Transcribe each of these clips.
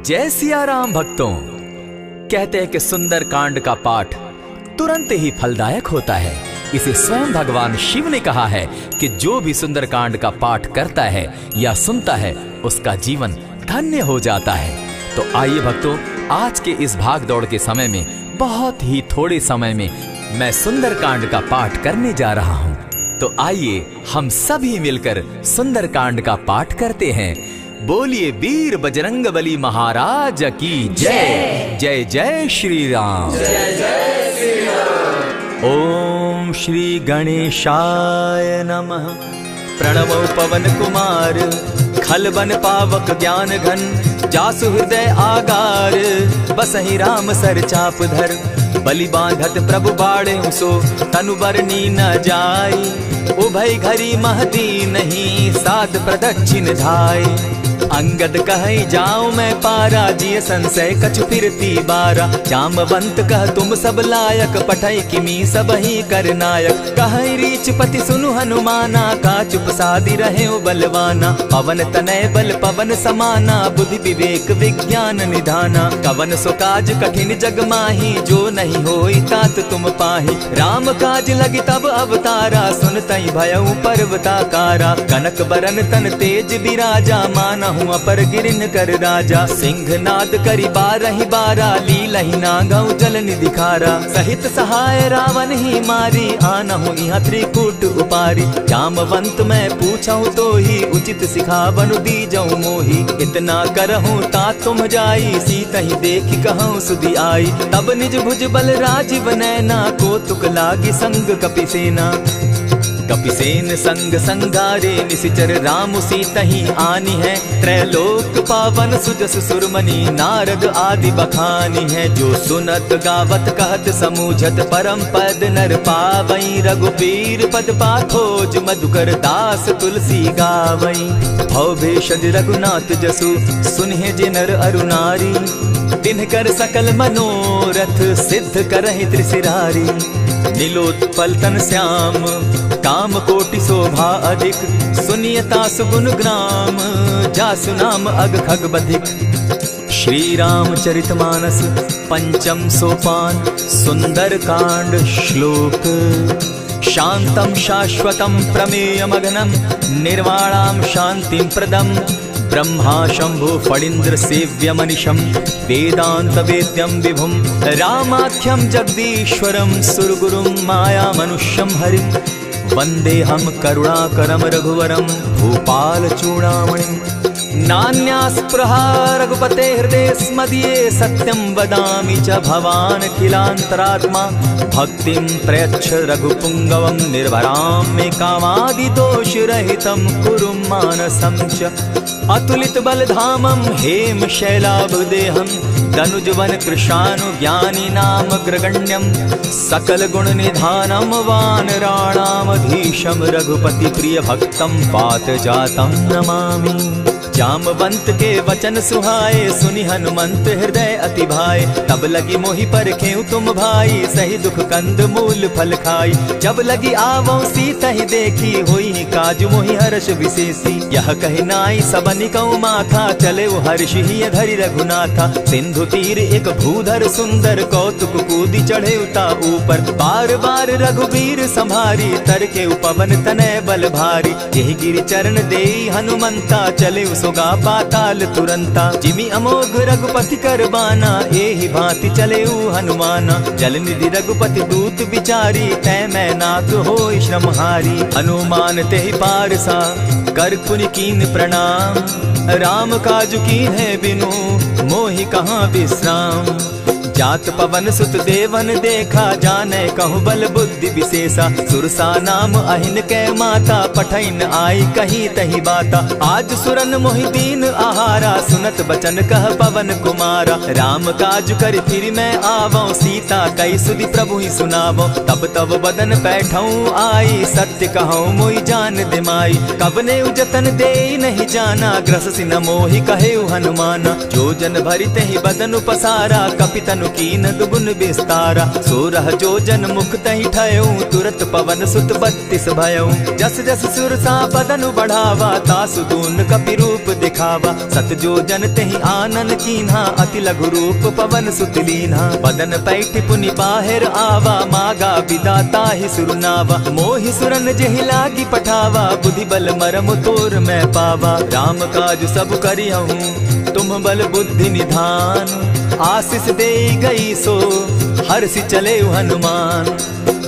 जय सिया राम भक्तों। कहते हैं कि सुंदर कांड का पाठ तुरंत ही फलदायक होता है। इसे स्वयं भगवान शिव ने कहा है कि जो भी सुंदर कांड का पाठ करता है या सुनता है उसका जीवन धन्य हो जाता है। तो आइए भक्तों, आज के इस भाग दौड़ के समय में बहुत ही थोड़े समय में मैं सुंदर कांड का पाठ करने जा रहा हूँ। तो आइए हम सभी मिलकर सुंदर कांड का पाठ करते हैं। बोलिए वीर बजरंगबली महाराज की जय। जय जय श्री राम। जय जय श्री राम। ओम श्री गणेशाय नमः। प्रणवो पवन कुमार खलबन पावक ज्ञान घन जासु हृदय आगार बसहि राम सर चाप धर बलि बांधत प्रभु बाड़े सो तनु बरनी न जाई उभय घरी महदी नहीं साध प्रदक्षिण धाय अंगद कहे जाऊं मैं पारा जिय संशय कछु फिरती बारा जामवंत कह तुम सब लायक पठै किमी सब ही कर नायक कहे रीच पति सुनु हनुमाना का चुप सादी रहे बलवाना पवन तनय बल पवन समाना बुद्धि विवेक विज्ञान निधाना कवन सो काज कठिन जग माही जो नहीं होई तात तुम पाही राम काज लगी तब अवतारा सुनतई भयउ पर्वताकारा कनक बरन तन तेज विराजा मानहु अपर गिरिन कर राजा सिंह नाद करी बारहि बारा लीलहि नागौ जल निधिखारा सहित सहाय रावण ही मारी आनहु इहाँ त्रिकूट उपारी जामवंत मैं पूछऊं तो ही उचित सिखावनु दीजऊं मोही इतना करहूं ता तुम जाई सीतहि देखि कहूं सुधि आई तब निज भुज बल राजीव नैना को तुक लागी संग कपिसेना कपिसेन संग संगारे निसिचर राम सीतहि आनी है त्रैलोक पावन सुजस सुरमणि नारद आदि बखानी है जो सुनत गावत कहत समूझत परम पद नर पावई रघुबीर पद पाखोज मधुकर दास तुलसी गावई भव भेषज रघुनाथ जसु सुनहि जे नर अरु नारी तिनकर सकल मनोरथ सिद्ध करहि त्रिशिरारी नीलोत्पल तन श्याम काम कोटि शोभा अधिक सुनियता सुगुण ग्राम जासु नाम अग खग बधिक। श्री रामचरितमानस पंचम सोपान सुंदर कांड श्लोक शांतम शाश्वतम प्रमेयमगनम निर्वाणाम शांतिं प्रदम ब्रह्मा शंभु फणीन्द्र सेव्य मनिशम वेदांत वेद्यम विभुम रामाख्यम जगदीश्वरम सुरगुरुम माया मनुष्यम हरिम वंदे हम करुणाकरम रघुवरम भूपाल चूड़ामणिम नान्यास्पृहा रघुपते हृदय स्मदीये सत्यं वदामि च भवान् खिलान्तरात्मा भक्तिं प्रयच्छ रघुपुङ्गवं निर्भरां मे कामादिदोषरहितं कुरु मानसं च अतुलित बलधामं हेम शैलाभदेहं तनुजवन कृशानुज्ञानी नाम ग्रगण्यं सकल गुण निधानं वानराणामधीशं रघुपति प्रिय भक्तं पात जातं नमामि। जामवंत के वचन सुहाए सुनि हनुमंत हृदय अति भाए तब लगी मोहि परखेउ तुम भाई सही दुख कंद मूल फल खाई जब लगी आवो सीतहि देखी होई काज मोहि हर्ष विशेषी यह कहि नाई सबनि कौ माथा चले हर्ष ही धरि रघुनाथा सिंधु तीर एक भूधर सुंदर कौतुक कूदी चढ़े उता ऊपर बार बार रघुबीर संभारी तर के पवन तनय बल भारी यही गिरि चरण देई हनुमंता चले सोगा पाताल तुरंता जिमि अमोघ रघुपति कर बाना एहि भांति चले हनुमाना जल निधि रघुपति दूत बिचारी तै मैं नाथ होई श्रमहारी हनुमान तेहि पारसा कर पुनि कीन प्रणाम राम काजु कीन है बिनु मोहि कहाँ विश्राम जात पवन सुत देवन देखा जाने कहु बल बुद्धि विशेषा सुरसा नाम अहिन कै माता पठैन आई कही तही बाता आज सुरन मोहि दीन आहारा सुनत बचन कह पवन कुमारा राम काज कर फिर मैं आवो सीता कई सुधि प्रभु ही सुनावो तब तब बदन बैठऊं आई सत्य कहूँ मोहि जान दिमाई कवने उजतन दे नहीं जाना ग्रस सिन मोहि कहे हनुमाना जो जन भरित ही बदन पसारा कपितनु कीन दुगुन विस्तारा। 16 जोजन मुख तहि ठयऊ, तुरत पवन सुत 32 भयऊ। जस जस सुरसा बदन बढ़ावा, तासु दून कपि रूप दिखावा। 7 जोजन तेहि आनन कीन्हा, अति लघु रूप पवन सुत लीन्हा। बदन पैठ पुनि बाहिर आवा, मागा विदा ताहि सुरनावा। मोहि सुरन जेहि लागी पठावा, बुद्धि बल मरम तोर मैं पावा। राम काज सब करिहूँ, तुम बल बुद्धि निधान। आशीष दे गई सो हर्षि चले हनुमान।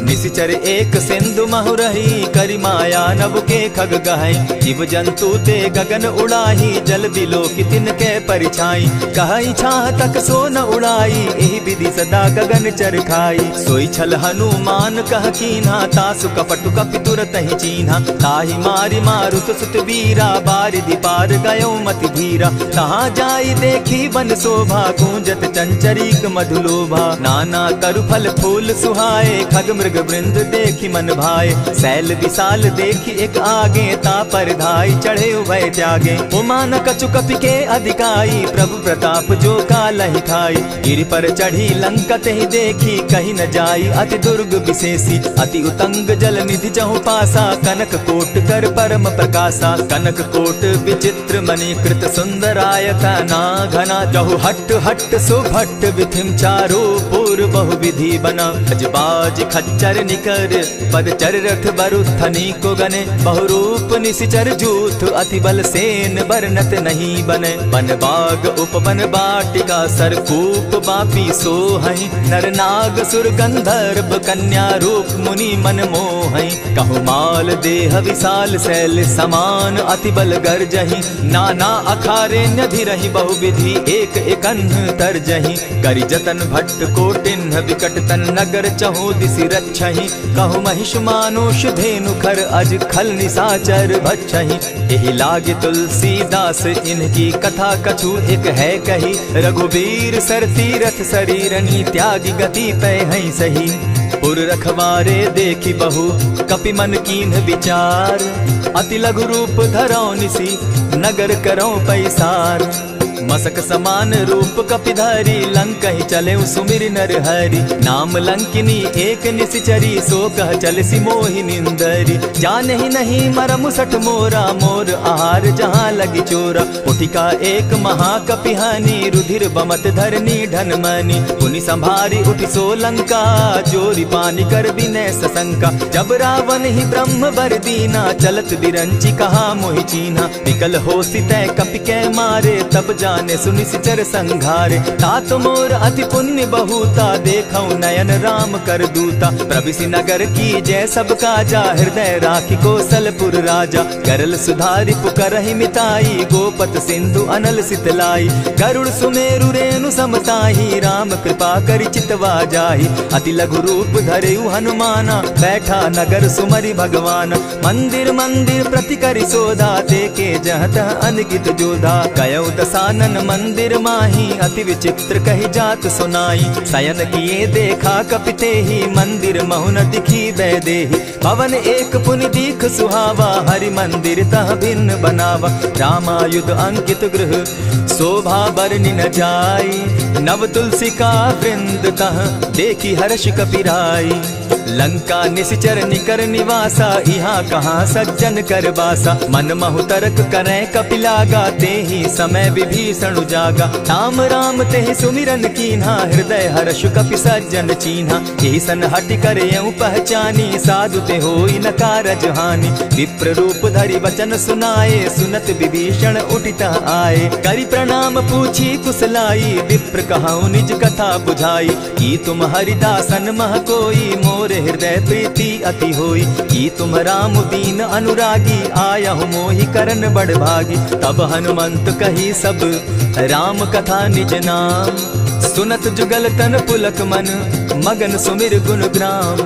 निशिचर एक सिंधु महु रही, करि माया नभ के खग गहई। जीव जंतु ते गगन उड़ाही, जल बिलो की तिनके परिछाई। कहई छाह तक सो न उड़ाई, एहि विधि सदा गगन चर खाई। सोई छल हनुमान कह कीन्हा, तासु कपटु कपि तुरत ही चीन्हा। ताहि मारि मारुत सुत वीरा, बारिधि पार गयो मति धीरा। तहाँ जाई देखी वन शोभा, गूंजत चंचरीक मधुलोभा। नाना तरु फल फूल सुहाए, खग मृग वृंद देखी मन भाए। सैल विशाल देखी एक आगे, ता पर धाई चढ़े उभय त्यागे। उमान कछु कपि के अधिकाई, प्रभु प्रताप जो कालहि खाई। गिरि पर चढ़ी लंका तेहि देखी, कहीं न जाई अति दुर्ग विशेषी। अति उतंग जल निधि जहु पासा, कनक कोट कर परम प्रकाशा। कनक कोट विचित्र मणिकृत सुंदरायत ना घना। जहु हट हट सुभट विधिम चारो पूर्व बहु विधि बना। अजबाज खच्चर निकर पदचर रथ बरुथनी को गने। बहुरूप निशिचर जूथ, अति बल सेन बरनत नहीं बने। वन बाग उपवन बाटिका, सरकूप बापी सोहई। नर नाग सुर गंधर्व, कन्या रूप मुनि मन मोहई। कहु माल देह विशाल, शैल समान अति बल गर्जही। नाना अखारे न्यधिरहि, बहुविधि एक एकन्ह तरजही। करि जतन भट्ट कोटिन्ह, विकट तन नगर चहु दिसि रक्षहि। कहु महिष मानुष धेनु खर, अज खल निसाचर भक्षहि। एहि लागे तुलसीदास, इनकी कथा कछु एक है कही। रघुबीर सर तीरथ शरीरनी, त्यागी गति पै हई सही। पुर रखवारे देखी बहु, कपि मन कीन्ह विचार। अति लघु रूप धरौ निसी, नगर करौ पैसार। मसक समान रूप कपिधारी, लंक ही चले सुमिर नर हरि। नाम लंकिनी एक निशिचरी, सो कह चल सी मोहि निंदरी। जाने ही नहीं मरम सठ मोरा, मोर आहार जहाँ लगी चोरा। उठिका एक महाकपिहानी, रुधिर बमत धरनी ढन मनी। पुनि संभारी उठि सो लंका, जोरी पानी कर विनय सशंका। जब रावण ही ब्रह्म बर दीना, चलत बिरंची कहा मोहि चीन्हा। निकल हो सितै कपि के मारे, तब जाने सुनि सिचर संघारे। तात मोर अति पुण्य बहुता, देखौ नयन राम कर दूता। प्रविशि नगर की जय सब काजा, हृदय राखी कौशलपुर राजा। करल सुधारि पुकरहि मिताई, गोपत सिंधु अनल सितलाई। गरुड़ सुमेरु रेणु समताही, राम कृपा करि चितवा जाहि। अति लघु रूप धरेउ हनुमाना, बैठा नगर सुमरि भगवान। मंदिर मंदिर प्रति करि सोधा, देखे जहाँ तह अनगित जोधा। गयौ दसानन मंदिर माही, अति विचित्र कही जात सुनाई। शयन किए देखा कपिते ही, मंदिर महु न दिखी वैदेही। भवन एक पुनि दीख सुहावा, हरि मंदिर तह भिन्न बनावा। रामायुध अंकित गृह, शोभा बरनि न जाई। नव तुलसी का वृंद तह, देखी हर्ष कपिराई। लंका निशिचर निकर निवासा, यहाँ कहाँ सज्जन कर बासा। मन महु तरक करै कपिलागा, तेहि समय विभीषण जागा। राम राम तेहि सुमिरन कीन्हा, हृदय हर्ष कपि सज्जन चीन्हा। एहि सन हटि करयउ पहचानी, साधु ते होई न कारज हानि। विप्र रूप धरि वचन सुनाए, सुनत विभीषण उठित आए। करि प्रणाम पूछी कुशलाई, विप्र कहौ निज कथा बुझाई। की तुम हरिदासन मह कोई, मोर हृदय प्रीति अति होई। की तुम राम दीन अनुरागी, आयहु मोहि करन बड़ भागी। तब हनुमंत कही सब राम कथा निज नाम। सुनत जुगल तन पुलक मन, मगन सुमिर गुण ग्राम।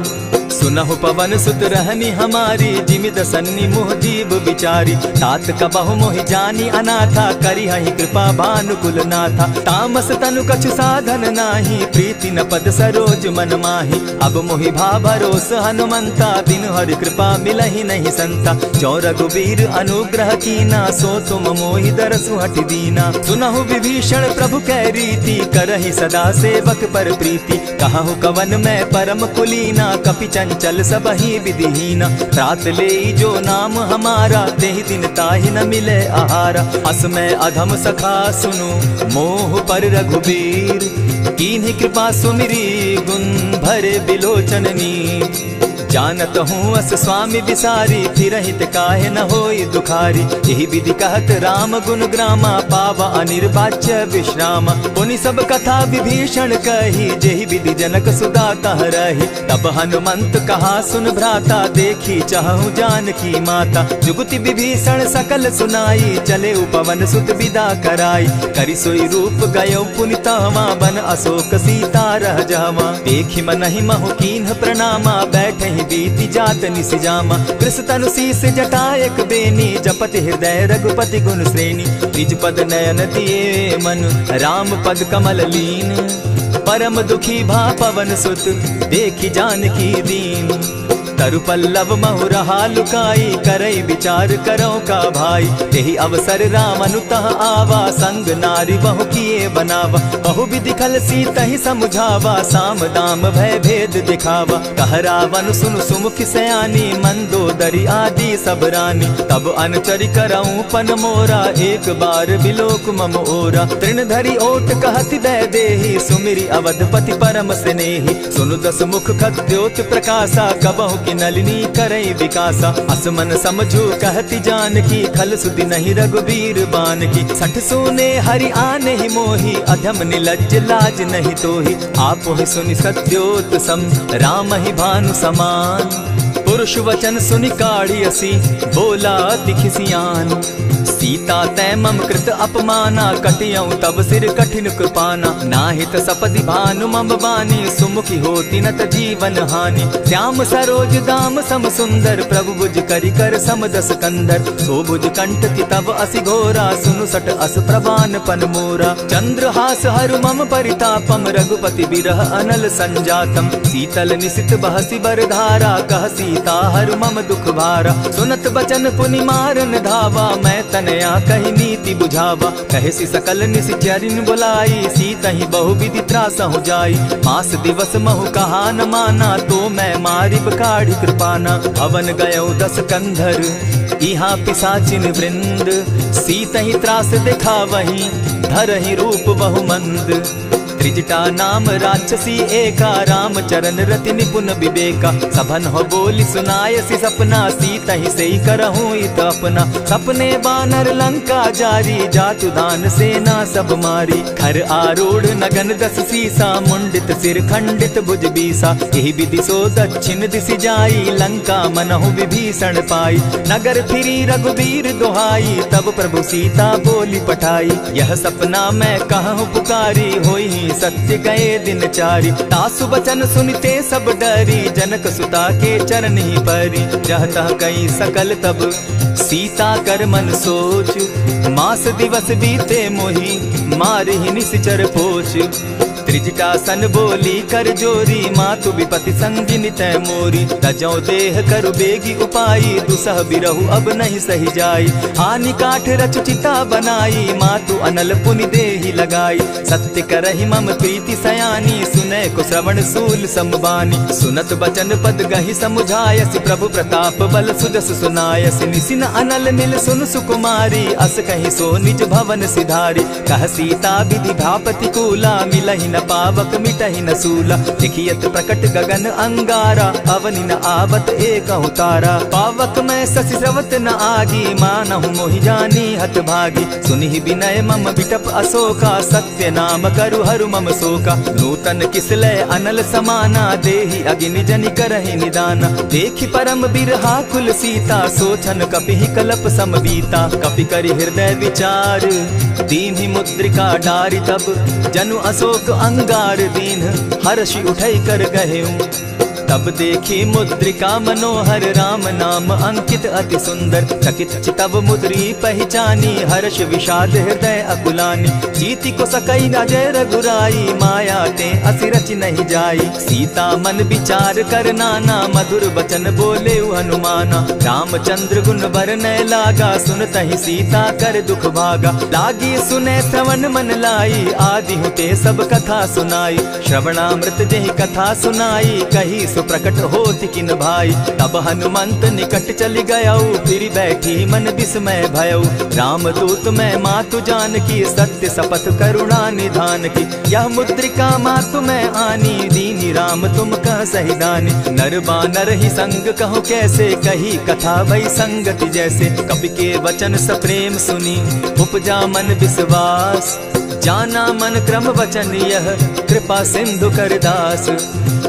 सुनहु पवन सुत रहनी हमारी, जिमिद सन्नी मुह जीव विचारी। तात कबहु मोहि जानी अनाथा, करी हहि कृपा भानुकुल नाथा। तामस तनु कछु साधन नाही, प्रीति न पद सरोज मन माही। अब मोहि भा भरोस हनुमंता, बिनु हरि कृपा मिलहि नहीं संता। जो रघुबीर अनुग्रह कीना, सो तुम मोहि दरसु हठि दीना। सुनहु विभीषण प्रभु कै रीति, करहि सदा सेवक पर प्रीति। कहु कवन मैं परम कुलीना, कपि चंचल सबहि विधिहीना। रात ले जो नाम हमारा, तेहि दिन ताहि न मिले आहारा। अस मैं अधम सखा सुनु, मोह पर रघुबीर। कीन्ही कृपा सुमिरी, गुण भरे बिलोचन नीर। जानत हूँ अस स्वामी विसारी, फिरहित काहे न होई दुखारी। यही विधि कहत राम गुण ग्रामा, पावा अनिर्वाच्य विश्रामा। पुनि सब कथा विभीषण कही, जेहि विधि जनक सुदा तह रही। तब हनुमंत कहा सुन भ्राता, देखी चाहूँ जानकी माता। जुगति विभीषण सकल सुनाई, चले पवन सुत विदा कराई। करि सोई रूप गयो पुनि तहवा, बन अशोक सीता रह जावा। देखी मनहि महु कीन्ह प्रणामा, बैठे बीती जात निसिजामा। कृष तनु शीस जटायक बेनी, जपति हृदय रघुपति गुण श्रेणी। निज पद नयन दिए मन, राम पद कमल लीन। परम दुखी भा पवन सुत, देखी जानकी दीन। तरु पल्लव महु रहा लुकाई, करई विचार करो का भाई। यही अवसर राम अनुतः आवा, संग नारी बहु किए बनावा। बहु विधि खल सीतहि समुझावा, साम दाम भय भेद दिखावा। कह रावण सुन सुमुख सयानी, मंदोदरी आदि सब रानी। तब अनुचरि करऊं पन मोरा, एक बार बिलोक मम ओरा। तृण धरि ओट कहति दय देहि, सुमिरि अवधपति परम स्नेही। सुनु दस मुख खद्योत प्रकाशा, कबहु की नलिनी करई विकासा। असमन समझो कहती जानकी, खल सुधि नहीं रघुबीर बान की। सठ सोने हरि आने ही मोही, अधम निलज्ज लाज नहीं तोही। आप ही सुनि सत्योत सम, राम ही भानु समान। पुरुष वचन सुनि काढ़ी असी, बोला अति खिसियान। सीता तै मम कृत अपमाना, कटियऊ तब सिर कठिन कृपाना। नाहित सपदि भानु मम बानी, सुमुखी होती नत जीवन हानि। श्याम सरोज दाम सम सुंदर, प्रभु भुज करि कर सम दस कंदर। सो भुज कंठ की तब असि घोरा, सुनु सट अस प्रभान पन मोरा। चंद्रहास हरु मम परितापम, रघुपति बिरह अनल संजातम। शीतल निशित बहसी बर धारा, कह सीता हरु मम दुख भारा। सुनत बचन पुनि मारन धावा, मैं तनया कही नीति बुझावा। कहे सी सकल निश्चरिन बुलाई, सीतहि बहु विधि त्रासहु जाई। मास दिवस महु कहा न माना, तो मैं मारिब काढ़ी कृपाना। भवन गयो दस कंधर, इहाँ पिशाचिन वृंद। सीतहि त्रास दिखावहि, धरहि रूप बहु मंद। त्रिजटा नाम राक्षसी एका, राम चरण रति निपुण विवेका। सभन हो बोली सुनायसी सपना, सीतहि सेई करहूँ इत अपना। सपने बानर लंका जारी, जातु दान सेना सब मारी। खर आरूढ़ नगन दस सीसा, मुंडित सिर खंडित भुज बीसा। यही विधि सो दक्षिण दिशि जाई, लंका मनहु विभीषण पाई। नगर फिरी रघुबीर दुहाई, तब प्रभु सीता बोली पठाई। यह सपना मैं कहूँ पुकारी, होई सत्य गए दिन चारी। तासु बचन सुनते सब डरी, जनक सुता के चरण ही परी। जहता कई सकल तब सीता कर मन सोच, मास दिवस बीते मोही, मारहि निश्चर पोच। त्रिजटा सन बोली कर जोरी, मातु विपति संगिनी तै मोरी। तजौ देह करु बेगी उपाई, दुसह बिरहु अब नहीं सही जाई। हानि काठ रच चिता बनाई, मातु अनल पुनि देहि लगाई। सत्य करहि मम प्रीति सयानी, सुनै को श्रवण सूल समबानी। सुनत बचन पद गहि समुझायसि, प्रभु प्रताप बल सुजस सुनायसि। निसिन अनल नील सुन सुकुमारी, अस कहि सो निज भवन सिधारी। कह सीता विधि भापति कूला, मिलहि न पावक मिटहि न सूला। लिखियत प्रकट गगन अंगारा, अवनि न आवत एकहु तारा। पावक मैं शशि स्रवत न आगी, मानहु मोहि जानी हत भागी। सुनिहि विनय मम बिटप अशोका, सत्य नाम करु हरु मम शोका। नूतन किसलय अनल समाना, देहि अगिनि जनि करहि निदाना। देखि परम बिरहा कुल सीता, सोचन कपिहि कलप सम बीता। कपि करि हृदय विचार, दीन्हि मुद्रिका डारि। तब जनु अशोक अंगार दीन, हर्षि उठै कर गहेऊ। तब देखी मुद्रिका मनोहर राम नाम अंकित अति सुंदर। चकित चितव मुद्री पहचानी हर्ष विषाद हृदय अकुलानी। जीति को सकई अजय रघुराई माया ते असि रच नहीं जाई। सीता मन विचार कर नाना मधुर बचन बोले हनुमाना। रामचंद्र गुण बरनय लागा सुनतहि सीता कर दुख भागा। लागी सुने श्रवण मन लाई आदि हुते सब कथा सुनाई। श्रवणामृत जेहि कथा सुनाई कही सुप्रकट होति किन भाई। तब हनुमंत निकट चली गयऊ फिर बैठी मन विस्मय भयऊ। रामदूत मैं मातु जानकी सत्य शपथ करुणा निधान की। यह मुद्रिका मातु मैं आनी दीनी राम तुम कह सही दानी। नर बानर ही संग कहो कैसे कही कथा भई संगति जैसे। कपि के वचन सप्रेम सुनी उपजा मन विश्वास। जाना मन क्रम वचन यह कृपा सिंधु कर दास।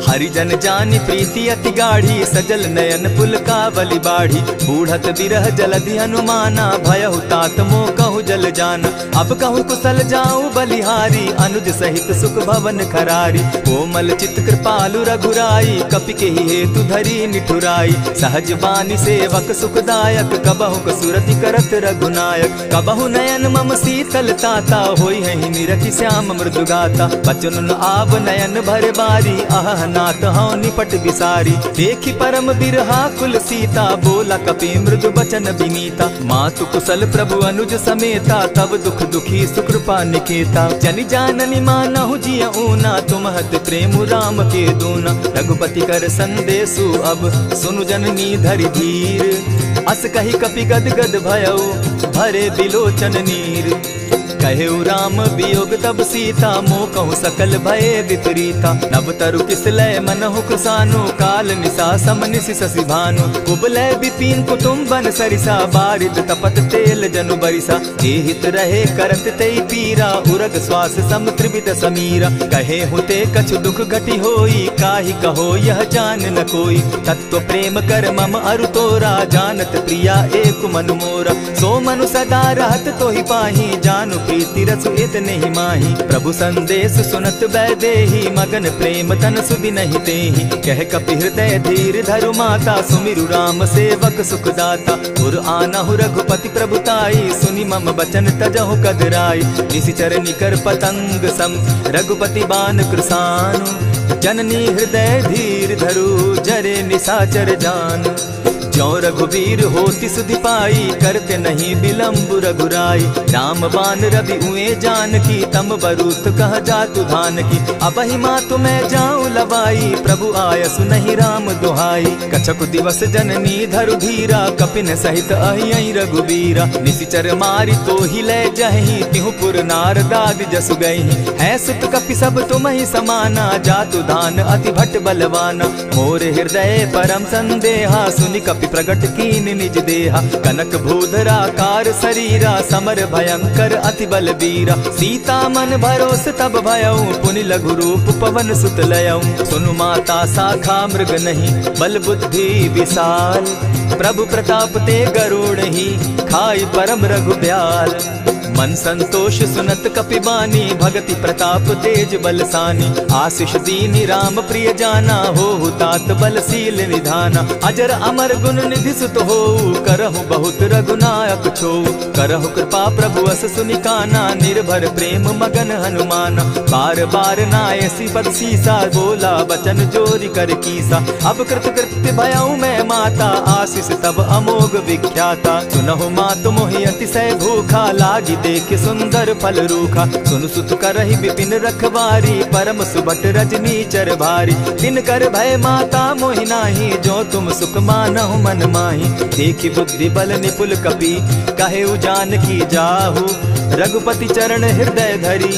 हरिजन जानी प्रीति अति गाढ़ी सजल नयन पुल का बलि बाढ़ी। बूढ़त बिरह जलधि हनुमाना भयहु तात मोह कहु जल जाना। अब कहु कुशल जाऊं बलिहारी अनुज सहित सुख भवन खरारी। कोमल चित कृपालु रघुराई कपि के ही हेतु धरी निठुराई। सहज बानी सेवक सुखदायक कबहु कसुरति करत रघुनायक। कबहु नयन मम शीतल ताता होई है निरखि श्याम मृदु गाता। बचन आब नयन भर बारी आह नाथ हौ निपट विसारी। देखी परम बिरहा कुल सीता बोला कपि मृदु बचन विनीता। मातु कुशल प्रभु अनुज समेता तब दुख दुखी सुकृपा निकेता। जनि जाननी मानहु जिय ऊना तुम्हत प्रेम राम के दूना। रघुपति कर संदेशु अब सुनु जननी धरि धीर। अस कही कपि गद गद भयऊ भरे बिलोचन नीर। कहेउ राम वियोग तब सीता मोह कहु सकल भय विपरीता। नव तरु किसलय मनहु कुसानु काल निशा सम निशि शशि भानु। कुबलय विपिन कुटुम्बन सरिसा बारिद तपत तेल जनु बरिसा। जे हित रहे करत तेई पीरा उरग श्वास सम त्रिविध समीरा। कहे हुते कछु दुख घटी होई काहि कहो यह जान न कोई। तत्व प्रेम कर मम अरु तोरा जानत प्रिया एक मनु मोरा। सो मनु सदा रहत तोहि पाही जानु प्रीति रसु इतने ही माही। प्रभु संदेश सुनत वैदेही मगन प्रेम तन सुधि नहीं तेहि। कह कपि हृदय धीर धरु माता सुमिरु राम सेवक सुखदाता। उर आनहु रघुपति प्रभुताई सुनि मम बचन तजहु कदराई। निशिचर निकर पतंग सम रघुपति बान कृसानु। जननी हृदय धीर धरु जरे निशाचर जान। ज्यों रघुवीर होति सुधि पाई करते नहीं विलम्ब रघुराई। राम बान रवि उए जानकी तम बरूत कह जातु धान की। अबहि मातु मैं जाऊं लवाई प्रभु आयसु नहीं राम दुहाई। कछक दिवस जननी धरु धीरा कपिन सहित अहियहि रघुवीरा। निशिचर मारि तो ही ले जहि तिहु पुर नारदादि जसु गई। है सुत कपि सब तुम ही समाना जातु धान अति भट बलवाना। मोर हृदय परम संदेहा सुनि कपि प्रगट कीन निज देहा। कनक भूधराकार शरीरा समर भयंकर अति बल बीरा। सीता मन भरोस तब भयऊ पुनि लघु रूप पवन सुत लयऊ। सुनु माता शाखा मृग नहीं बल बुद्धि विशाल। प्रभु प्रताप ते गरुड़ ही खाई परम रघुब्याल। मन संतोष सुनत कपि बानी भगति प्रताप तेज बलसानी। आशीष दीनी राम प्रिय जाना हो तात बलशील निधाना। अजर अमर गुण निधि सुत हो करहु बहुत रघुनायक छो। करहु कृपा प्रभु अस सुनिकाना निर्भर प्रेम मगन हनुमाना। बार बार नायसी पद सीसा बोला बचन जोरी कर कीसा। अब कृत कृत्य भयऊ मैं माता आशीष तब अमोघ विख्याता। सुनहु मातु मोहि अतिशय भूखा लागी देख सुंदर फल रूखा। सुन सुत करहि विपिन रखवारी परम सुबट रजनी चर भारी। दिन कर भय माता मोहि नाही जो तुम सुख मानहु मन माही। देखी बुद्धि बल निपुल कपि कहेउ जानकी जाहु। रघुपति चरण हृदय धरी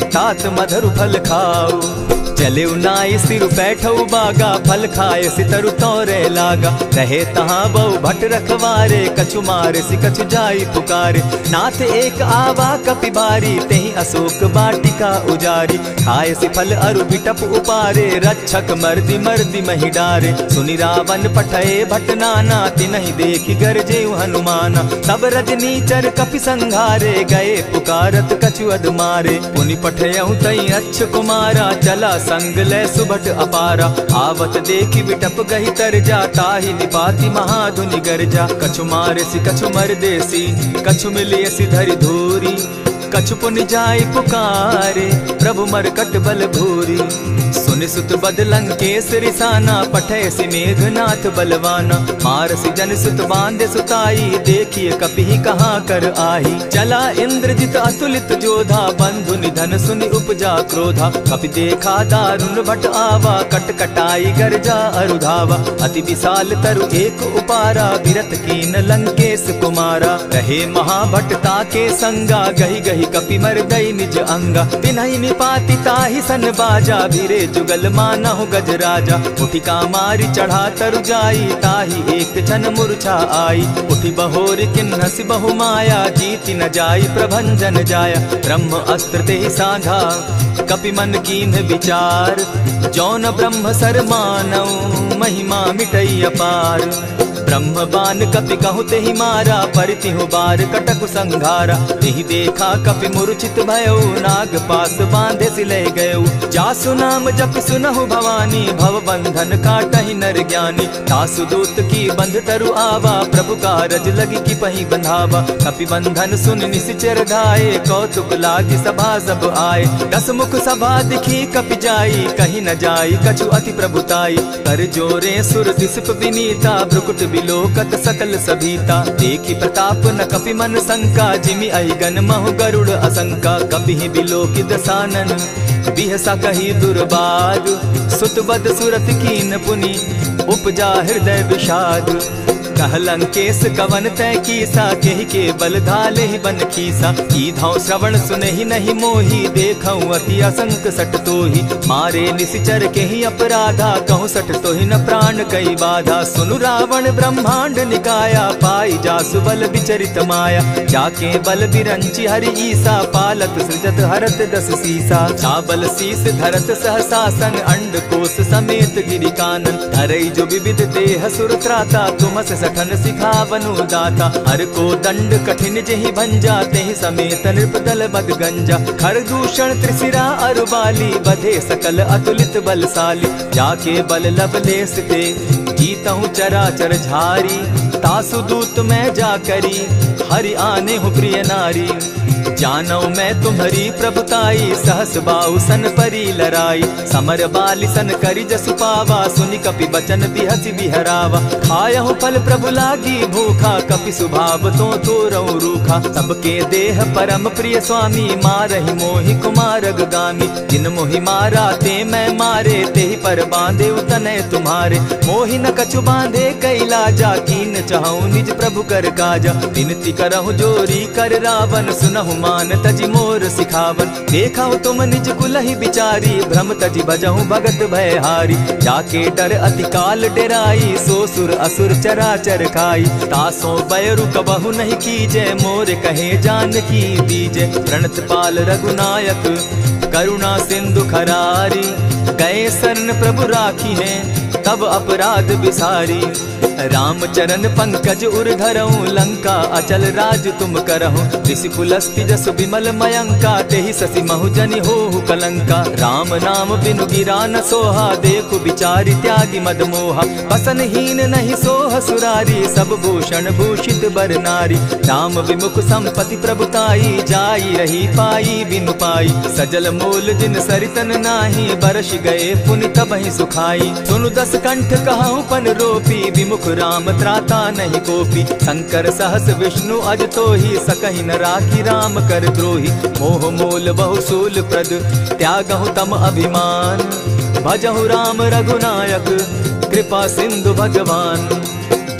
तात मधुर फल खाऊ। चले नाई सिर बैठऊ बागा फल खाए सितरु तोरे लागा। रहे तहाँ बहु भट रखवारे कछु मारे सि कछु जाई पुकारे। नाथ एक आवा कपि बारी तेहि अशोक बाटिका उजारी। खाए सि फल अरु बिटप उपारे रक्षक मर्दि मर्दि महि डारे। सुनि रावण पठये भट नाना तिनहि देखि गरजे हनुमाना। सब रजनीचर कपि संघारे गए पुकारत कछु अध मारे। पुनि पठयऊ तई अच्छ कुमारा चला संग ले सुभट अपारा। आवत देखी बिटप गही तर जा, ताहि निपाति महाधुनि गर्जा। कछु मारे सी कछु मर देसी, कछु मिले सी धरि धूरी। कछु पुनि जाय पुकारे, प्रभु मरकट बल भूरी। सुनि सुत बद लंकेश रिसाना, पठे सि मेघनाथ बलवाना। मारसि जन सुत बांधे सुताई, देखिए कपि कहाँ कर आही। चला इंद्रजित अतुलित जोधा, बंधु निधन सुनि उपजा क्रोधा। कपि देखा दारुण भट आवा, कट कटाई गर्जा अरुधावा। अति विशाल तरु एक उपारा, विरत कीन लंकेश कुमारा। रहे महाभट ताके संगा, गही गही कपि मर दई निज अंगा। तिन्हि निपाति ताहि सन बाजा, भीरे जुगल मानहु गज राजा। उठी कामारी चढ़ा तरु जाई, ताहि एक क्षण मूर्छा आई। उठी बहोर किन्हसि बहु माया, जीति न जाई प्रभंजन जाया। ब्रह्म अस्त्र तेहि साधा, कपि मन कीन्ह विचार। जौन ब्रह्म सर मानौ, महिमा मिटई अपार। ब्रह्म बान कपि कहु तेहि मारा, परितिहु बार कटकु संघारा। तेहि देखा कपि मूर्छित भयो, नाग पास बांधे सिले गयो। जासु नाम जपि सुनहु भवानी, भव बंधन काटहि नर ज्ञानी। तासु दूत की बंध तरु आवा, प्रभु कारज लगी की पही बंधावा। कपि बंधन सुन निसिचर धाये, कौतुक लागी सभा सब आए। दस मुख सभा दिखी कपि जाई, कहीं न जाई कछु अति प्रभुताई। कर जोरे सुर दिसप विनीता, भ्रुकुट बिलोकत सकल सभीता। देखी प्रताप न कपि मन शंका, जिमि अहिगन महु गरुड़ असंका। कपि बिलोकि दसानन, बिहसा कही दुर्बाद। सुत बद सुरत कीन पुनि, उपजा हृदय विषाद। कह लंकेश कवन तै कीसा, केहि के बल धाले ही बन खीसा। कीधौ श्रवण सुनहि नहीं मोही, देखऊं अति असंक सट तोही। मारे निसिचर केहि अपराधा, कहूँ सट तोहि न प्राण कई बाधा। सुनु रावण ब्रह्मांड निकाया, पाई जासु बल विचरित माया। जाके बल बिरंची हरि ईसा, पालत सृजत हरत दस सीसा। चाबल शीस धरत सहसासन, अंड कोश समेत गिरि कानन। धरई जो विविध देह सुर त्राता, तुमस सठन सिखावनु दाता। हर को दंड कठिन जेहि भंजा, तेहि समेत नृपदल बद गंजा। खर दूषण त्रिशिरा अरुबाली, बधे सकल अतुलित बलशाली। जाके बल लवलेस ते, जीतहु चराचर झारी। तासु दूत मैं जा करी, हरि आने हूँ प्रिय नारी। जानौ मैं तुम्हारी प्रभुताई, सहस बाहु सन परी लराई। समर बाली सन करी जसु पावा, सुनि कपि बचन बिहसि बिहरावा। खायहु फल प्रभु लागी भूखा, कपि सुभाव तो तोरऊ रूखा। सबके देह परम प्रिय स्वामी, मारहि मोहि कुमारग गामी। जिन मोहि मारा ते मैं मारे, तेहि पर बांधे उतने तुम्हारे। मोहि न कछु बांधे कैलाजा, कीन चाहूं निज प्रभु कर काजा। विनती करहु जोरी कर रावण, सुनहु मान तजि मोर सिखावन। देखा तुम निज कुलहि बिचारी, भ्रम तजि भजहु भगत भयहारी। जाके डर अति काल डेराई, सो सुर असुर चराचर खाई। तासो बैरु कबहु नहीं कीजे, मोर कहे जानकी दीजे। प्रणत पाल रघुनायक, करुणा सिंधु खरारी। गए शरण प्रभु राखी है, तब अपराध बिसारी। राम चरण पंकज उर धरऊं, लंका अचल राज तुम करहूं। ऋषि पुलस्ति जस विमल मयंका, तेहि ससि महु जनि होहु कलंका। राम नाम बिनु गिरा न सोहा, देखु बिचारी त्यागी मद मोहा। बसन हीन नहीं सोह सुरारी, सब भूषण भूषित बर नारी। राम विमुख संपति प्रभुताई, जाई रही पाई बिनु पाई। सजल मोल जिन सरितन नाही, बरस गए पुनि तबहि सुखाई। सुनु दस कंठ कहूँ पन रोपी, विमुख राम त्राता नहीं कोपी। शंकर सहस विष्णु अज तोहि, सकहि न राखी राम कर द्रोही। मोह मोल बहु सूल प्रद, त्यागहु तम अभिमान। भजहु राम रघुनायक, कृपा सिंधु भगवान।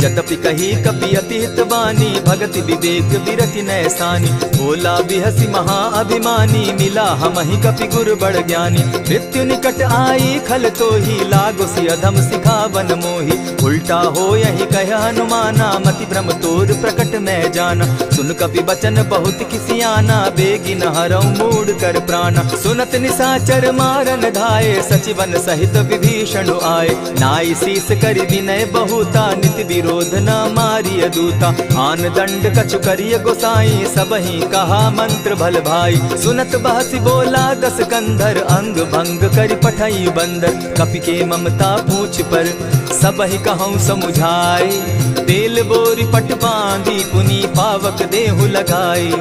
जतपि कही कपि अति हितवानी, भगति विवेक विरति नैसानी। बोला बिहसि महा अभिमानी, मिला हमहि कपि गुर बड़ ज्ञानी। मृत्यु निकट आई खल तोहि, लागो सि अधम सिखावन मोहि। उल्टा हो यही कह हनुमाना, मति भ्रम तोर प्रकट मैं जाना। सुन कपि बचन बहुत किसियाना, बेगी न हरऊं मूढ़ कर प्राणा। सुनत निसाचर मारन धाये, सचिवन सहित विभीषण आए। नाई शीस करि विनय बहुता, नित विरोध क्रोध न मारिय दूता। आन दंड कछु करिय गोसाई, सबहि कहा मंत्र भल भाई। सुनत बहसी बोला दस कंधर, अंग भंग करि पठई बंदर। कपि के ममता पूछ पर, सबहि कहूँ समुझाई। तेल बोरी पट बांधी, पुनि पावक देहु लगाई।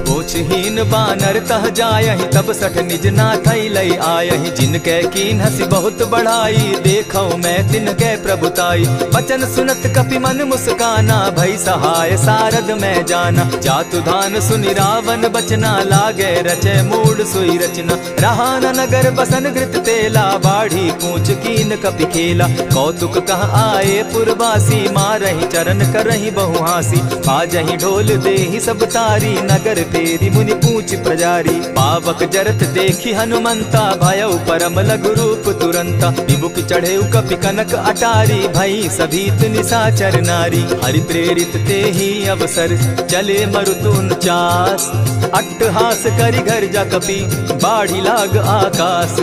पोछहीन बानर तह जायहि, तब सठ निज नाथई लई आयहि। जिनके कीन हसी बहुत बढ़ाई, देखौ मैं तिनके प्रभुताई। बचन सुनत कपि मन मुस्काना, भई सहाय सारद मैं जाना। जातु धान सुनि रावण बचना, लागे रचे मूड सोई रचना। रहा न नगर बसन घृत तेला, बाढ़ी पूछ कीन कपि खेला। कौतुक कह आए पुरवासी, मारहि चरण करहि बहु हासी। बाजहि ढोल देहि सब तारी, नगर फेरी मुनि पूछ प्रजारी। पावक जरत देखी हनुमंता, भयउ परम लघु रूप तुरंता। विमुख चढ़े कपि कनक अटारी, भई सभीत निशाचर नारी। हरि प्रेरित ते ही अवसर, चले मरुतु 49। अट्टहास करि घर जा कपि, बाढ़ी लाग आकाश।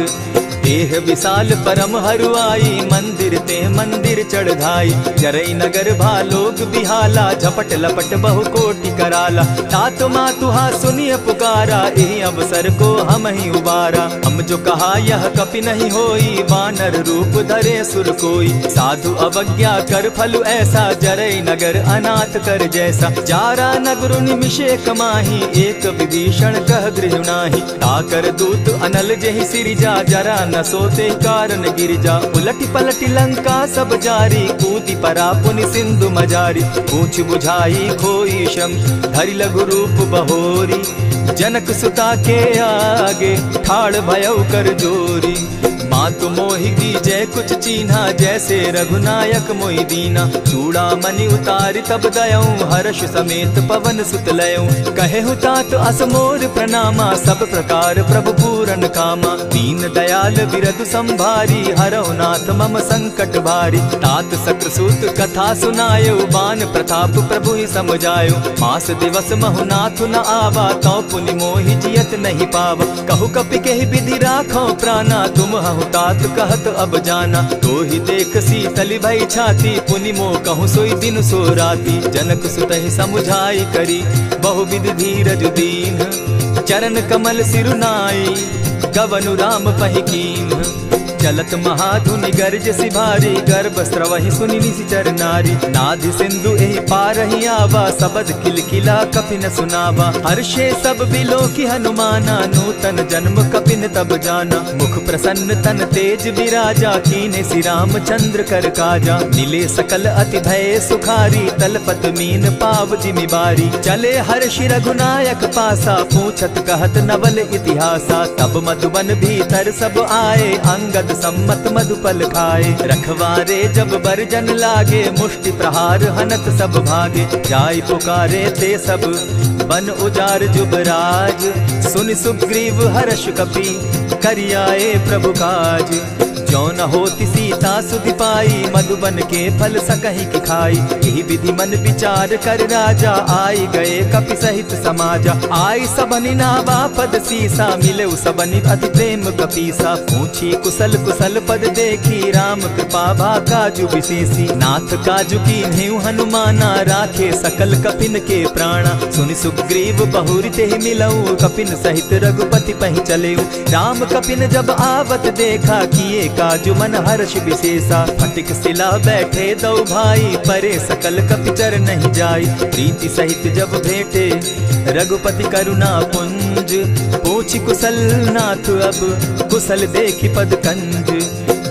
देह विशाल परम हरुआई, मंदिर ते मंदिर चढ़ाई। जरई नगर भालोग बिहाला, झपट लपट बहु कोटि कराला। तात मातुहा सुनिय पुकारा, एहि अवसर को हम ही उबारा। हम जो कहा यह कपि नहीं होई, वानर रूप धरे सुर कोई। साधु अवज्ञा कर फल ऐसा, जरई नगर अनाथ कर जैसा। जारा नगर निमिषे कमाही, एक विभीषण कह गृह नाही। ताकर दूत अनल जेहि सिरिजा, जरा न सोते कारण गिरिजा। उलटी पलटी लंका सब जारी, कूदी परा पुनि सिंधु मजारी। पूछ बुझाई खोई श्रम, धरि लघु रूप बहोरी। जनक सुता के आगे, ठाड़ भयउ कर जोरी। मातु मोहि दीजै कुछ चीन्हा, जैसे रघुनायक मोहि दीना। चूड़ामणि उतारि तब दयऊं, हर्ष समेत पवन सुत लयऊं। कहे तात अस मोर प्रणामा, सब प्रकार प्रभु पूरन कामा। दीन दयाल बिरधु संभारी, हरौ नाथ मम संकट भारी। तात सक्रसूत कथा सुनायो, बान प्रताप प्रभु ही समझायो। मास दिवस महु नाथ न आवा, तौ पुनि मोहि जियत नहीं पावा। कहु कपि केहि विधि राखो प्राणा, तुम हहु तात कहत अब जाना। तो ही देख शीतल भई छाती, पुनि मो कहूँ सोई दिन सो राती। जनक सुतहि समुझाई करी, बहु विधि धीरज दीन। चरण कमल सिरुनाई, गवनु राम पहि कीन। चलत महाधुनि गर्ज सिभारी, गर्भ स्रवहि सुनि निशिचर नारी। नाधि सिंधु एहि पारहि आवा, सबद किलकिला कपि न सुनावा। हर्षे सब बिलो की हनुमाना, नूतन जन्म कपि न तब जाना। मुख प्रसन्न तन तेज विराजा, कीने श्री रामचंद्र कर काजा। मिले सकल अति भय सुखारी, तलपत मीन पाव जिमि बारी। चले हर्षि रघुनायक पासा, पूछत कहत नवल इतिहासा। तब मधुबन भीतर सब आए, अंगद सम्मत मधुपल खाए। रखवारे जब बरजन लागे, मुष्टि प्रहार हनत सब भागे। जाय पुकारे ते सब, बन उजार जुबराज। सुनि सुग्रीव हर्ष कपि, करियाए प्रभु काज। जो न होती सीता सुधि पाई, मधुबन के फल सकहि की खाई। यही विधि मन विचार कर राजा, आई गए कपि सहित समाजा। आई सबनि नावा पद सीसा, मिले सबनि अति प्रेम कपीसा। पूछी कुशल कुशल पद देखी, राम कृपा भा काजु विशेषी। नाथ काजु कीन्हेउ हनुमाना, राखे सकल कपिन के प्राणा। सुनि सुग्रीव बहुरि तेहि मिलऊ, कपिन सहित रघुपति पहि चलेऊ। राम कपिन जब आवत देखा, किए काजु मन हर्ष विशेषा। फटिक सिला बैठे दो भाई, परे सकल कपिचर नहीं जाई। प्रीति सहित जब भेटे, रघुपति करुणा पुंज। पूछि कुशल नाथ अब, कुशल देखि पद कंज।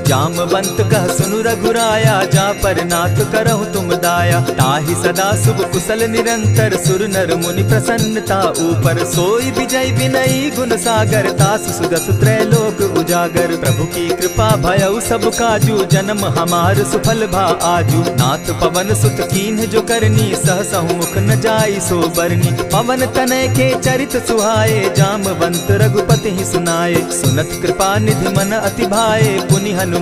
जामवंत कह सुनु रघुराया, जा पर नाथ करहु तुम दाया। ताहि सदा शुभ कुशल निरंतर, सुर नर मुनि प्रसन्नता ऊपर। सोई विजय विनयी गुण सागर, तास सुदस त्रैलोक उजागर। प्रभु की कृपा भयउ सब काजू, जन्म हमार सुफल भा आजू। नाथ पवन सुत कीन्ह जो करनी, सहसहु मुख न जाई सो बरनी। पवन तनय के चरित सुहाए, जामवंत रघुपति ही सुनाए। सुनत कृपा निधि मन अति भाए, पुनि हनुमान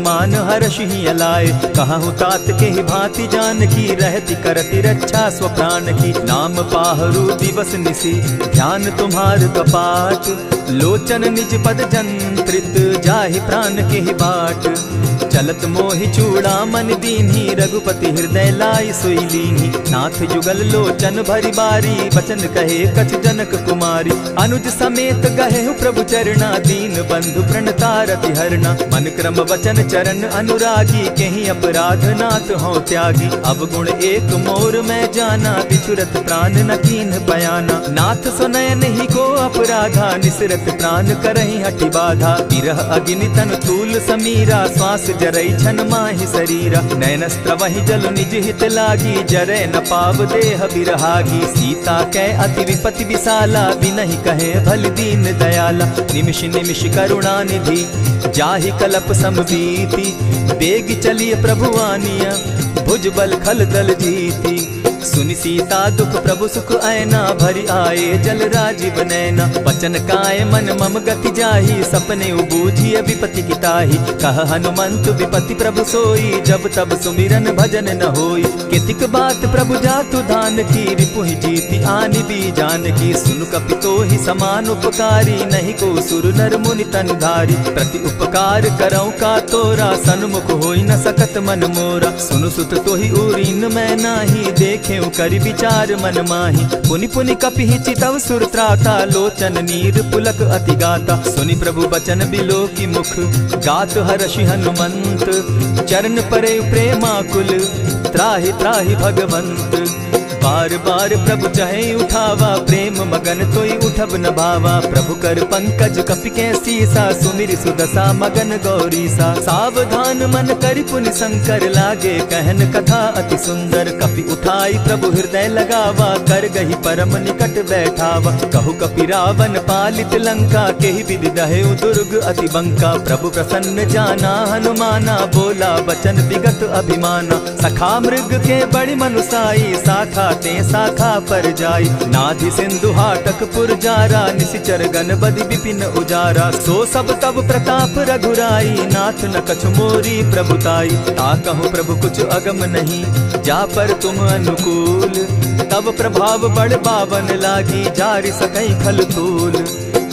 हर्ष ही अलाए। कहूँ तात के ही भांति जान की, रहती करती रक्षा स्व प्राण की। नाम पाहरु दिवस निसी, ध्यान तुम्हार कपाट। लोचन निज पद जंत्रित, जाहि प्राण के ही बाट। चलत मोहि चूड़ामन दीन्ही, रघुपति हृदय लाई सोई लीन्ही। नाथ जुगल लोचन भरी बारी, बचन कहे कछ जनक कुमारी। अनुज समेत गहे प्रभु चरणा, दीन बंधु प्रणतारति हरना। मन क्रम वचन चरण अनुरागी, कहीं अपराध नाथ हो त्यागी। अब गुण एक मोर मैं जाना, बिछुरत प्राण न कीन्ह पयाना। नाथ सुनयन ही को अपराधा, निसरत प्राण करहि हठि बाधा। विरह अग्नि तन तूल समीरा, श्वास जरई छन माहि शरीरा। नैनस्त्र वही जल निज हित लागी, जरै न पाव देह बिरहागी। सीता कै अति विपति विशाला, बिनहि कहे भल दीन दयाला। निमिष निमिष करुणा निधि, जाहि कलप समबीति। बेग चलिए प्रभु आनिया, भुजबल खल दल जीती। सुनि सीता दुख प्रभु सुख ऐना, भरि आए जल राजीव नैना। वचन काय मन मम गति जाहि, सपने बूझिय विपति किताहि। कह हनुमंत विपति प्रभु सोई, जब तब सुमिरन भजन न होई। कितिक बात प्रभु जातु धान की, रिपुहि जीति आनि भी जानकी। सुनु कपितोहि समान उपकारी, नहीं को सुर नर मुनि तनु धारी। प्रति उपकार करऊं का तोरा, सन्मुख होई न सकत मन मोरा। सुनु सुत तोहि उरीन मैं नाही, देखे करि विचार मन माही। पुनि पुनि कपिहि चितव सुर त्राता, लोचन नीर पुलक अति गाता। सुनि प्रभु बचन बिलो की मुख, गात हर्षि हनुमंत। चरण परे प्रेमाकुल, त्राहि त्राहि भगवंत। बार बार प्रभु चहे उठावा, प्रेम मगन तोई उठब न भावा। प्रभु कर पंकज कपि के सीसा, सुमिर सुदशा मगन गौरीसा। सावधान मन करि पुनि शंकर, लागे कहन कथा अति सुंदर। कपि उठाई प्रभु हृदय लगावा, कर गही परम निकट बैठावा। कहु कपि रावण पालित लंका, केहि विधि दहेउ दुर्ग अति बंका। प्रभु प्रसन्न जाना हनुमाना, बोला बचन विगत अभिमाना। सखा मृग के बड़ी मनुसाई, साखा ते शाखा पर जाई। नाधि सिंधु हाटक पुर जारा, निशिचर गण बदि विपिन उजारा। सो सब तब प्रताप रघुराई, नाथ न कछु मोरी प्रभुताई। ताकहु प्रभु कुछ अगम नहीं, जा पर तुम अनुकूल। तब प्रभाव बड़ बावन लागी, जारि सकई खल तूल।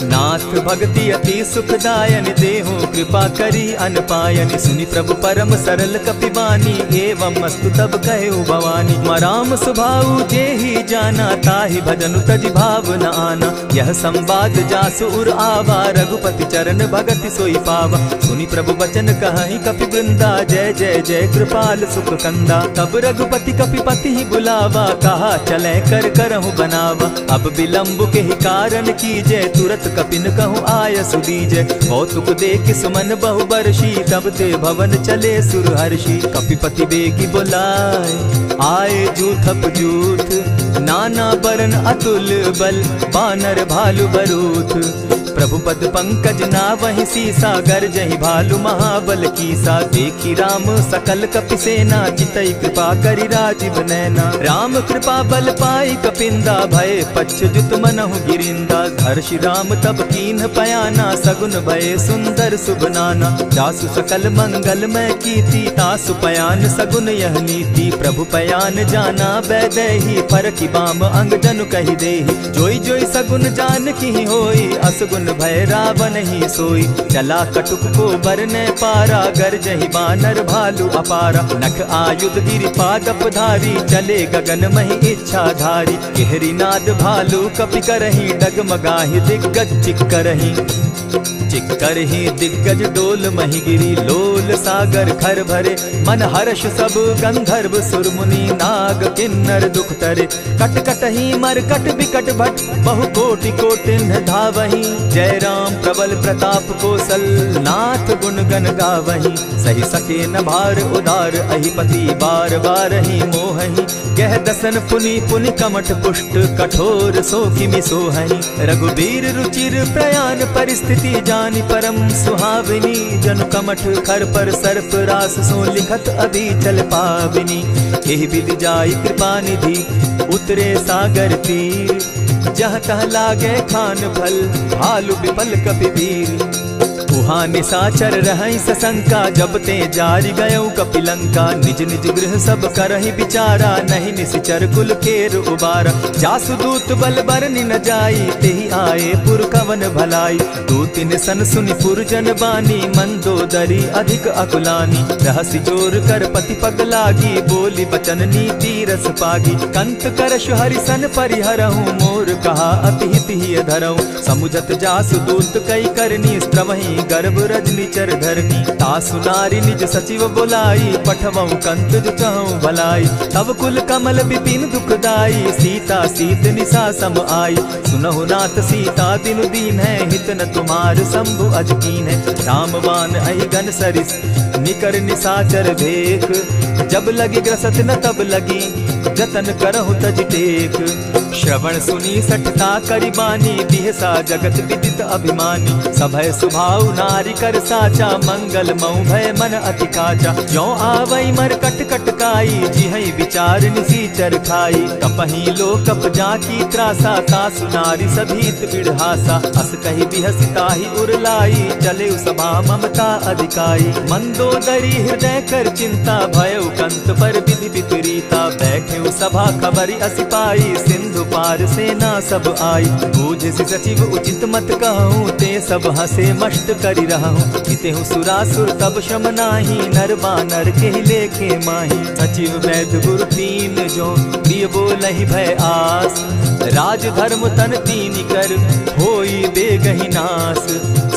नाथ भक्ति अति सुखदायनि, देहु कृपा करी अनपायनि। सुनि प्रभु परम सरल कपिबानी, एवं मस्तु तब कहु भवानी। मराम सुभाऊ जेहि जाना, ताहि भजनु तजि भाव न आना। यह संवाद जासु उर आवा, रघुपति चरण भगति सोई पावा। सुनि प्रभु बचन कहहि कपि वृंदा, जय जय जय कृपाल सुख कंदा। तब रघुपति कपिपति ही बुलावा, कहा चले कर करहु बनावा। अब विलंब के ही कारण कीजय, तुरत कपिन कहूँ आय सुदीजय। कौतुक देख सुमन बहु बरसी, तब ते भवन चले सुर हर्षि। कपिपति बेगी बुलाए, आए जूथप जूथ। नाना बरन अतुल बल, बानर भालु बरूथ। प्रभु पद पंकज नावहि सीसा, गरजहि भालु महाबल कीसा। देखी राम सकल कपि सेना, चितई कृपा करि राजीव नैना। राम कृपा बल पाई कपिंदा, भय पच्युत मनहु गिरिंदा। हर्षि राम तब कीन्ह पयाना, सगुन भय सुंदर शुभ नाना। जासु सकल मंगल मैं कीर्ति, तासु पयान सगुन यह नीति। प्रभु पयान जाना बैदेही, फरकि बाम अंग जनु कहि देहि। जोई जोई सगुन जान की होई, असगुन भय रावण ही सोई। चला कटुक को बरने पारा, गरजहि बानर भालु अपारा। नख आयुध गिरि पादप धारी, चले गगन महि इच्छा धारी। केहरी नाद भालु कपि करहि, डगमगाहि दिग्गज चिक्करहि। चिक्करहि दिग्गज डोल महि गिरी, लोल सागर खर भरे। मन हर्ष सब गंधर्व सुर मुनि, नाग किन्नर दुख तरे। कट कटहि मरकट बिकट भट, बहु कोटि कोटिन्ह धावहि। जय राम प्रबल प्रताप कौशल, नाथ गुण गण गावहि। सही सके न भार उदार, अहिपति बार बार ही मोहहि। कह दसन पुनि पुनि कमठ पुष्ट, कठोर सो किमि सोहहि। रघुबीर रुचिर प्रयाण परिस्थिति, जानि परम सुहाविनी। जनु कमठ खर पर सर्प रास, सो लिखत अभी चल पाविनी। एहि विधि जाई कृपा निधि, उतरे सागर तीर। जहाँ तह लागे खान फल, भालु विपल कपिवीर। उहाँ निशाचर रहै सशंका, जब ते जारि गयौ कपिलंका। निज निज गृह सब करहि विचारा, नहीं निशिचर कुल केर उबारा। जासु दूत बल बरनि न जाई, तेहि आए पुर कवन भलाई। 2-3 सन सुनि पुरजन बानी, मंदोदरी अधिक अकुलानी। रहसि जोर कर पति पग लागी, बोली बचन नीति रस पागी। कंत करश हरि सन परिहरहूँ, मोर कहा अति हित ही धरऊँ। समुझत जासु दूत कई करनी, स्त्रवहीं गर्भ रजनी चर धरनी। तासु नारी निज सचिव बोलाई, पठवऊँ कंत जो चहूँ भलाई। तब कुल कमल विपिन दुखदाई, सीता सीत निसा सम आई। सुनहु नाथ सीता बिनु दीन है, हित न तुम्हार शंभु अजकीन है। रामवान अहिगन सरिस निकर निसाचर भेख, जब लगी ग्रसत न तब लगी जतन करहु तज टेक। श्रवण सुनी सठता करिबानी, बिहसा जगत विदित अभिमानी। सभय सुभाव नारी कर साचा, मंगल मऊ भय मन अति काचा। ज्यों आवई मर कट कट काई, जिहई विचार निसीचर खाई। कपही लो कप जाकी त्रासा, तासु नारी सभीत बिढ़ासा। अस कही बिहसिता ही उरलाई, चले सभा ममता अधिकाई। मंदोदरी हृदय कर चिंता, भयउ कंत पर विधि विपरीता। बैठे सभा खबरी असी पाई, सिंधु पार सेना सब आई। बूझ सचिव उचित मत कहूँ, ते सब हसे मस्त करि रहूँ। जितेहु सुरासुर तब शम नाही, नर बानर के लेखे माही। सचिव वैद्य गुरु तीन जो, प्रिय बोलहि भय आस। राज धर्म तन तीन कर, होई बेगहि नास।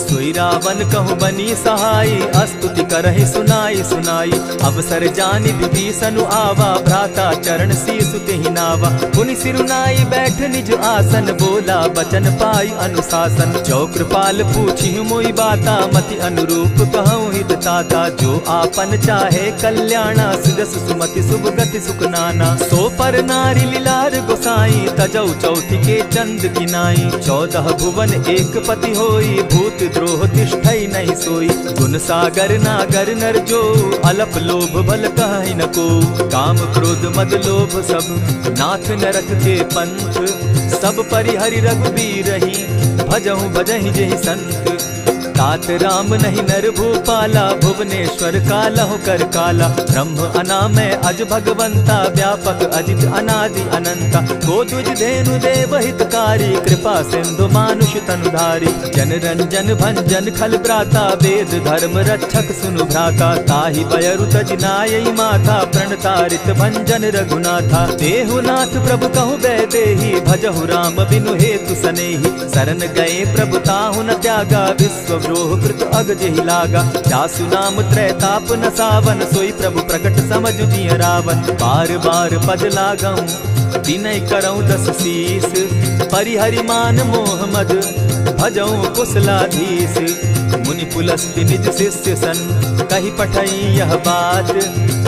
सोई रावण कहु बनी सहाई, अस्तुति करहि सुनाई सुनाई। अवसर जानि विभीषण आवा, भ्राता चरण शीसु तेहि नावा। पुनि सिरुनाई बैठ निज आसन, बोला बचन पाई अनुशासन। जो कृपाल पूछि मोई बाता, मति अनुरूप कहूँ हित ताता। जो आपन चाहे कल्याणा, सुजस सुमति शुभ गति सुख नाना। सो पर नारी लीलार गोसाई, तजौ चौथि के चंद किनाई। 14 भुवन एक पति होई, भूत द्रोह तिष्ठई नहीं सोई। गुण सागर नागर नर जो, अलप लोभ बल कहि न को। काम क्रोध मद लोभ सब, नाथ नरक के पंथ। सब परिहरि रघुबीर रही, भजहु भजहि जेहि संत। तात राम नहीं नर भूपाला, भुवनेश्वर कालहु कर काला। ब्रह्म अनामय अज भगवंता, व्यापक अजित अनादि अनंता। गोदुज धेनु देव हितकारी, कृपा सिंधु मानुष तनुधारी। जन रंजन भंजन खल भ्राता, वेद धर्म रक्षक सुनु भ्राता। ताहि बयरु तज नायई माथा, प्रणतारित भंजन रघुनाथा। देहुनाथ प्रभु कहु बैदेही, भजहु राम बिनु हेतु सनेही। शरण गए प्रभु ताहु न त्यागा, विश्व द्रोह कृत अग जेहि लागा। जासु नाम त्रैताप न सावन, सोई प्रभु प्रकट समझ जिय रावण। बार बार पद लागऊं, विनय करऊं 10 शीस। परिहरि मान मोह मद, भजऊं कुशलाधीश। मुनि पुलस्ति निज शिष्य सन, कही पठई यह बात।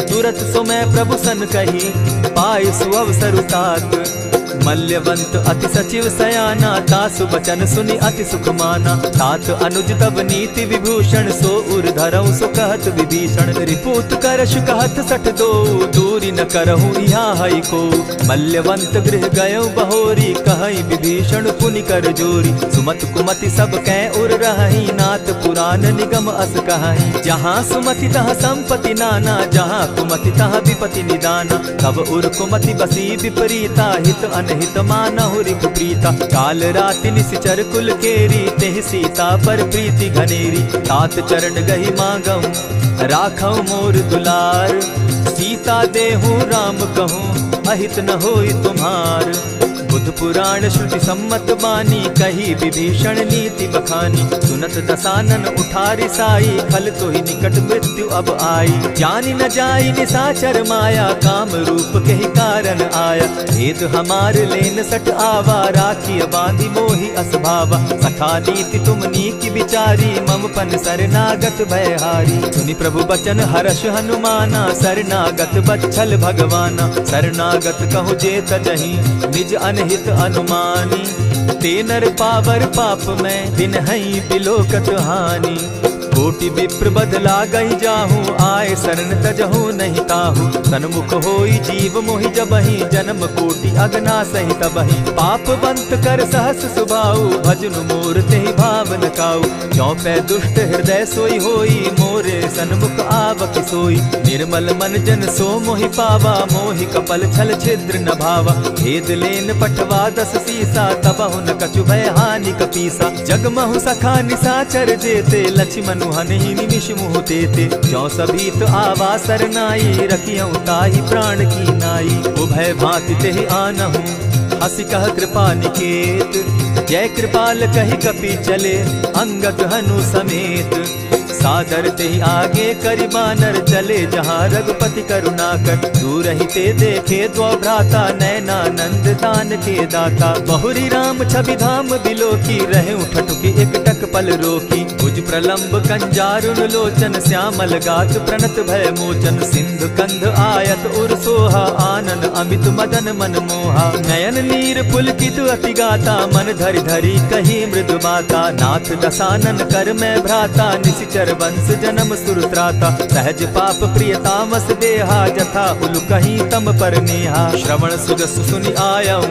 तुरत सो मैं प्रभु सन कही, पाए सुअवसर तात। मल्यवंत अति सचिव सयाना, तासु बचन सुनि अति सुख माना। तात अनुज तब नीति विभूषण, सो उर धरऊं सो कहत विभीषण। रिपुत करश कहत सठ दो, दूरी न करहूँ यहाँ हई को। मल्यवंत गृह गयो बहोरी, कहई विभीषण पुनि कर जोरी। सुमत कुमति सब कै उर रही, नाथ पुराण निगम अस कहई। जहाँ सुमति तहाँ संपत्ति नाना, जहाँ कुमति तहाँ विपति निदाना। तब उर कुमति बसी विपरीता, हित अनहित मानहु रिपु प्रीता। काल राति निशिचर कुल केरी, तेहि सीता पर प्रीति घनेरी। तात चरण गहि मांगऊं, राखऊं मोर दुलार। सीता देहूं राम कहूं, अहित न होई तुम्हार। बुध पुराण श्रुति सम्मत बानी, कही विभीषण नीति बखानी। सुनत दसानन उठारी साई, खल तो ही निकट मृत्यु अब आई। जानी न जाई निसाचर माया, काम रूप के ही कारण आया। भेद हमार लेन सट आवा, राखी बांधी मोहि असभावा। सखा नीति तुम नीकी विचारी, मम पन शरणागत भयहारी। सुनि प्रभु बचन हर्ष हनुमाना, शरणागत बच्छल भगवाना। शरणागत कहु जे तजहि, निज अनहित अनुमानी। ते नर पावर पाप में, दिन हई बिलोकत हानि। कोटि विप्र बदला गई जाहूँ, आए शरण तजहूँ नहीं ताहू। सन्मुख होई जीव मोहि जबहि, जन्म कोटि अगना सही तबहि। पाप बंत कर सहस सुभाऊ, भजनु मोर तेहि भावन काऊ। चौपै दुष्ट हृदय सोई होई, मोरे सन्मुख आवक सोई। निर्मल मन जन सो मोहि पावा, मोहि कपल छल छिद्र न भावा। भेद लेन पठवा 10 सीसा, तबहु न कछु भय हानि कपीसा। जगमहु सखा निसाचर जेते, लक्ष्मनु हनहि निमिष मुहु तेते। ज्यों सभीत आवा सरनाई, रखियऊ ताहि प्राण की नाई। उभय भांति तेहि आनहु, हसी कह कृपा निकेत। जय कृपाल कहि कपि चले, अंगद हनु समेत। सादर तेहि आगे करि बानर, चले जहाँ रघुपति करुणाकर। दूर ही ते देखे द्वौ भ्राता, नैनानंद दान के दाता। बहुरी राम छवि धाम बिलोकी, रहे ठठुकी एकटक पल रोकी। भुज प्रलंब कंजारुन लोचन, श्यामल गात प्रणत भय मोचन। सिंधु कंध आयत उर सोहा, आनन अमित मदन मन मोहा। नयन नीर पुलकित अति गाता, मन धरि धरि कही मृदु बाता। नाथ दसानन कर मैं भ्राता, निशिचर वंश जन्म सुरत्राता। सहज पाप प्रिय तामस देहा, जथा उलु कहीं तम पर नेहा। श्रवण सुजस सुनि आयऊं,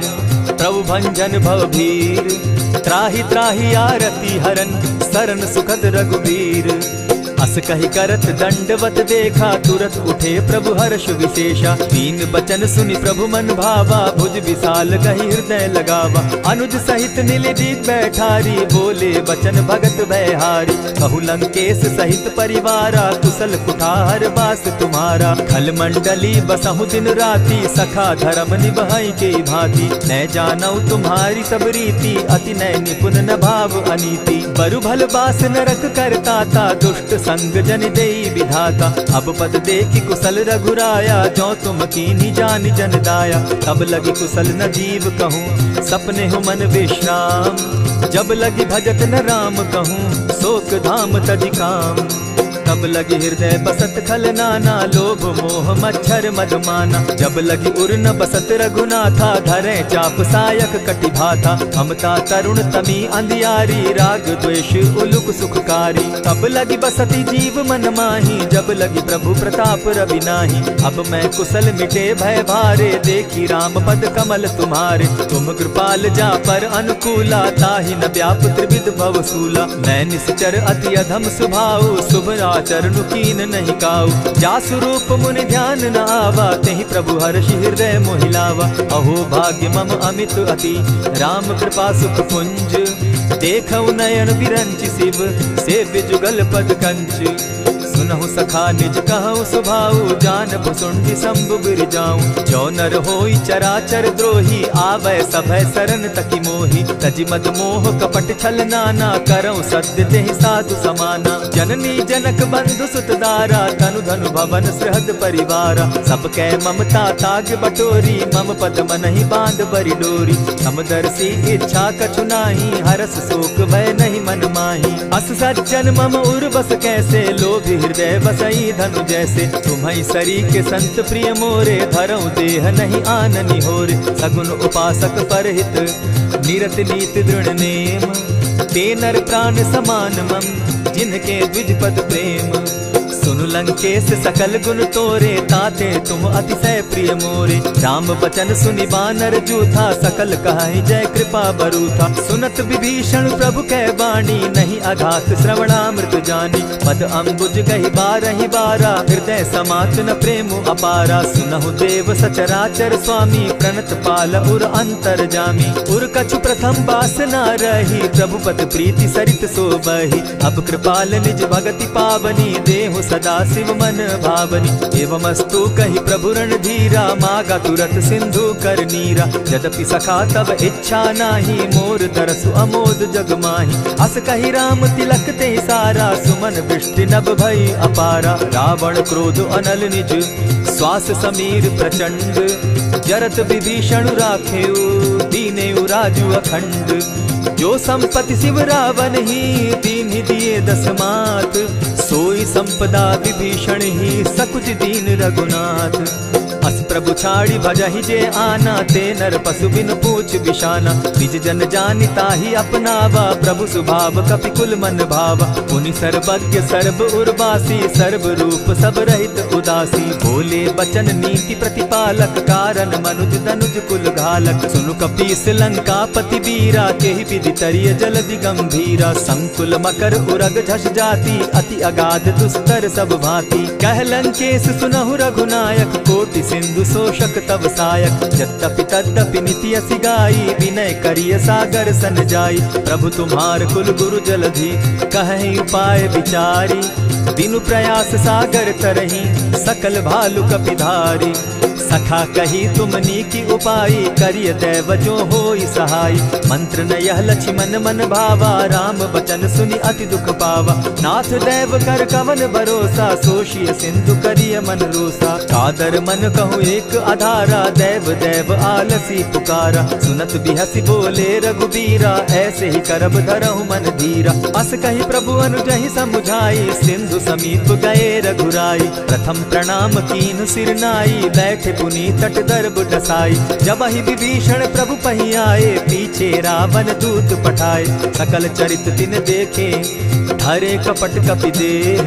प्रभु भंजन भव भीर। त्राहि त्राहि आरती हरन, सरन सुखद रघुबीर। अस कहि करत दंडवत देखा, तुरत उठे प्रभु हर्ष विशेषा। दीन बचन सुनि प्रभु मन भावा, भुज विशाल कहि हृदय लगावा। अनुज सहित नीलदीप बैठारी, बोले बचन भगत भयहारी। कहु लंकेश सहित परिवारा, कुशल कुठार बास तुम्हारा। खल मंडली बसहु दिन राति, सखा धर्म निभाई के भांति। न जानौ तुम्हारी सब रीति, अति नय निपुण न भाव अनीति। बरु भल बास नरक करताता, दुष्ट संग जन देई विधाता। अब पद देखि कुशल रघुराया, जो तुम कीनी जानि जन दाया। तब लगी कुशल न जीव कहूँ, सपने हो मन विश्राम। जब लगी भजत न राम कहूँ, शोक धाम तजि काम। तब लगी हृदय बसत खल नाना, लोभ मोह मच्छर मदमाना। जब लगी उर न बसत रघुनाथा, धरे चाप सायक कटि भाथा। ममता तरुण तमी अंधियारी, राग द्वेष उलुक सुखकारी। तब लगी बसती जीव मन माही, जब लगी प्रभु प्रताप रवि नाही। अब मैं कुशल मिटे भय भारे, देखी राम पद कमल तुम्हारे। तुम कृपाल जा पर अनुकूला, ताहि न व्याप त्रिविध भव सूला। मैं निश्चर अति अधम स्वभाव, शुभ चरणु कीन नहीं काऊ। जासु रूप मुनि ध्यान न आवा, तेहि प्रभु हर्षि हृदय मोहिलावा। अहो भाग्य मम अमित अति, राम कृपा सुख पुंज। देखऊ नयन विरंचि शिव, सेव्य जुगल पद कंच। सुनहु सखा निज कहूँ सुभाऊ, जान भुसुंडि शंभु गिर जाऊं। जो नर होई चराचर द्रोही, आवे सभय शरण तकी मोही। तजि मद मोह कपट छल नाना, करऊँ सत्य तेहि साधु समाना। जननी जनक बंधु सुत दारा, तनु धनु भवन सृहद परिवारा। सब कै ममता ताग बटोरी, मम पद मनहि बांध बरि डोरी। समदर्शी इच्छा कछु नाही, हरस शोक भय नहीं मन माही। अस सज्जन मम उर बस कैसे, लोभी हृदय बसई धनु जैसे। तुम्हि सरी के संत प्रिय मोरे, धरऊ देह नहीं आननि होरे। सगुन उपासक परहित, निरत नीत दृढ़ नेम। ते नर प्राण समान मम, जिनके द्विज पद प्रेम। सुनु लंकेश सकल गुण तोरे, ताते तुम अतिशय प्रिय मोरे। राम बचन सुनि बानर जूथा, सकल कहाई जय कृपा बरूथा। सुनत विभीषण प्रभु कै बाणी, नहीं अघात श्रवणामृत जानी। पद अम्बुज गहि बारहि बारा, हृदय समात न प्रेम अपारा। सुनहु देव सचराचर स्वामी, प्रणत पाल उर अंतर जामी। उर कछु प्रथम बासना रही, प्रभु पद प्रीति सरित सोबहि। अब कृपाल निज भगति पावनी, देहु सदा शिव मन भावनी। एवमस्तु कहि प्रभु रणधीरा, मागा तुरत सिंधु कर नीरा। यद्यपि सखा तब इच्छा नाही, मोर तरसु अमोद जग माही। अस कहि राम तिलक ते सारा, सुमन वृष्टि नभ भई अपारा। रावण क्रोध अनल निज, श्वास समीर प्रचंड। जरत विभीषण राखेउ, दीनेउ राजु अखंड। जो संपत्ति शिव रावण ही, दीन्हि दिए 10 मात। सोई संपदा विभीषण ही, सकुच दीन रघुनाथ। अस प्रभु छाड़ी भजहि जे आना, ते नर पशु बिन पूछ बिशाना। निज जन जानि ताहि अपनावा, प्रभु स्वभाव कपि कुल मन भावा। पुनि सर्वज्ञ सर्व उर्वासी, सर्व रूप सब रहित उदासी। बोले बचन नीति प्रतिपालक, कारण मनुज तनुज कुल घालक। सुनु कपीस लंकापति वीरा, केहि विधि तरिय जलधि गंभीरा। संकुल मकर उरग झष जाति, अति अगाध दुस्तर सब भांति। कह लंकेश सुनहु रघुनायक, कोटि सिंधु शोषक तब सायक। यद्यपि तद्यपि निति असि गाई, विनय करिय सागर सन जाई। प्रभु तुम्हार कुल गुरु जलधि, कहि उपाय विचारी। दिनु प्रयास सागर तरही, सकल भालु कपिधारी। सखा कही तुमनी की उपाय, करिय दैव जो होई सहाय। मंत्र न यह लक्ष्मण मन भावा, राम बचन सुनि अति दुख पावा। नाथ दैव कर कवन भरोसा, सोषिय सिंधु करिय मन रोसा। कादर मन कहूँ एक आधारा, दैव दैव आलसी पुकारा। सुनत बिहसी बोले रघुबीरा, ऐसे ही करब धरहु मन धीरा। अस कही प्रभु अनुजहि समुझाई, सिंधु समीप गए रघुराई। प्रथम प्रणाम कीन सिर नाई, बैठे पुनि तट दर्ब डसाई। जब ही विभीषण प्रभु पही आए, पीछे रावण दूत पठाए। सकल चरित तिन देखे, धरे कपट कपि देह।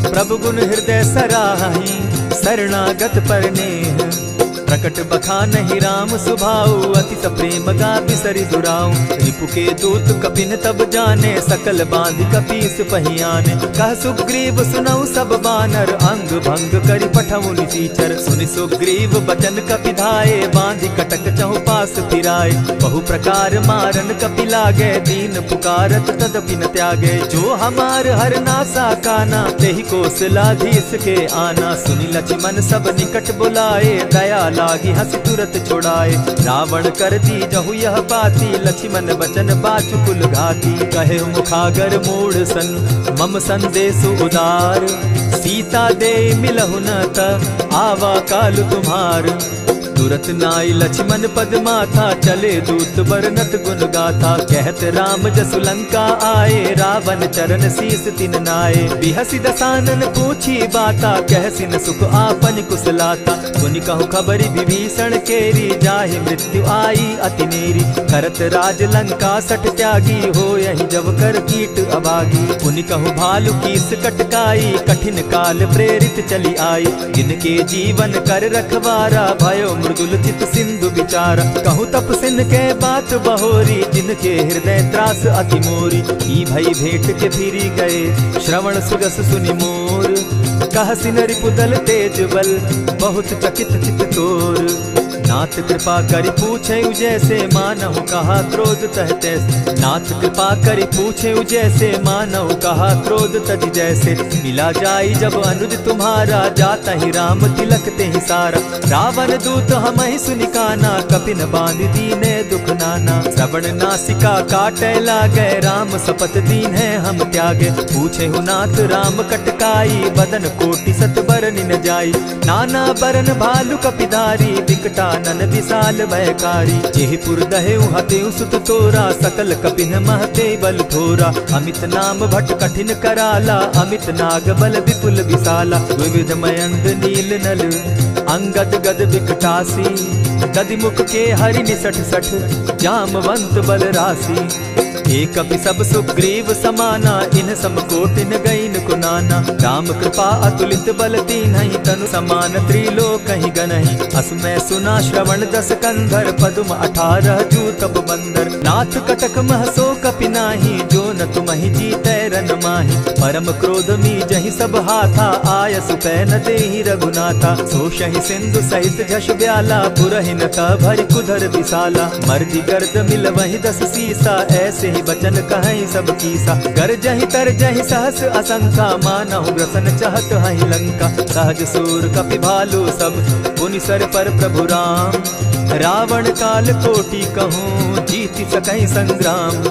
प्रभु गुण हृदय सराहि, शरणागत पर नेह। प्रकट बखानहि राम सुभाऊ, अति सप्रेम गा बिसरि दुराऊ। रिपु के दूत कपिन तब जाने, सकल बांधि कपीस पहियाने। कह सुग्रीव सुनऊ सब बानर, अंग भंग करि पठऊ निसीचर। सुनि सुग्रीव बचन कपि धाये, बांधि कटक चहु पास फिराए। बहु प्रकार मारन कपि लागे, दीन पुकारत तदपि न त्यागे। जो हमार हर नासा काना, तेहि कौशलाधीश के आना। सुनि लक्ष्मण सब निकट बुलाए, दया लागी हंस तुरत छुड़ाए। रावण कर दी जहु यह बाती, लक्ष्मण बचन बाचु कुल घाती। कहे मुखागर मूढ़ सन, मम संदेश उदार। सीता दे मिलहु न त, आवा काल तुम्हार। तुरत नाई लक्ष्मण पद माथा, चले दूत बरनत गुण गाथा। कहत राम जसु लंका आए, रावण चरण शीस तिन नाये। बिहसि दसानन पूछी बाता, कहसिन सुख आपन कुशलाता। सुनि कहु खबरि विभीषण केरी, जाहि मृत्यु आई अति नेरी। करत राज लंका सठ त्यागी, हो यही जब कर कीट अभागी। पुनि कहु भालु कीस कटकाई, कठिन काल प्रेरित चली आई। जिनके जीवन कर रखवारा, भयो मृदुल चित सिंधु विचार। कहु तप सिन के बात बहोरी, जिनके हृदय त्रास अति मोरी। ई भई भेंट के फिरी गए, श्रवण सुजस सुनि मोर। कह सिन रिपुदल तेज बल, बहुत चकित चित तोर। नाथ कृपा करि पूछे जैसे, मानहु कहा क्रोध तह तैसे। नाथ कृपा करि पूछे जैसे, मानहु कहा क्रोध तज जैसे। मिला जाई जब अनुज तुम्हारा, जाता ही राम तिलक ते ही सारा। रावण दूत हम ही सुनिकाना, कपिन बांध दीने दुख नाना। श्रवण नासिका काटे लागे, राम सपत दीन है हम त्यागे। पूछे हु नाथ राम कटकाई, बदन कोटि सत बरन न जाई। नाना बरन भालु कपिधारी, विकटा नन विशाल भयकारी। जेहिपुर दहेउ हतेउ सुत तोरा, सकल कपिन महते बल थोरा। अमित नाम भट कठिन कराला, अमित नाग बल विपुल विशाला। विविध मयंद नील नल, अंगद गद विकटासी। गदिमुख के हरि निसठ सठ, जामवंत बल राशि। एक कपि सब सुग्रीव समाना, इन समकोटिन गईन कुनाना। राम कृपा अतुलित बल दीन्हि, तनु समान त्रिलोक ही गनहि। असमय सुना श्रवण दस कंधर, पदुम 18 जूतब बंदर। नाथ कटक महसो कपि नाही, जो न तुमहि जीतै रन माहि। परम क्रोध मी जहि सब हाथा, आय सुपैन देहि रघुनाथा। सोषहि सिंधु सहित झष ब्याला, पुरहि न भरि कुधर विशाला। मर्दि गर्द मिल वहि 10 सीसा, ऐसे बचन कहीं सब कीसा। कर जहि तर जहि सहस असंखा, मानहु ग्रसन चाहत हहि लंका। सहज सूर कपि भालु सब, पुनि सर पर प्रभु राम। रावण काल कोटि कहूँ, जीति सकहि संग्राम।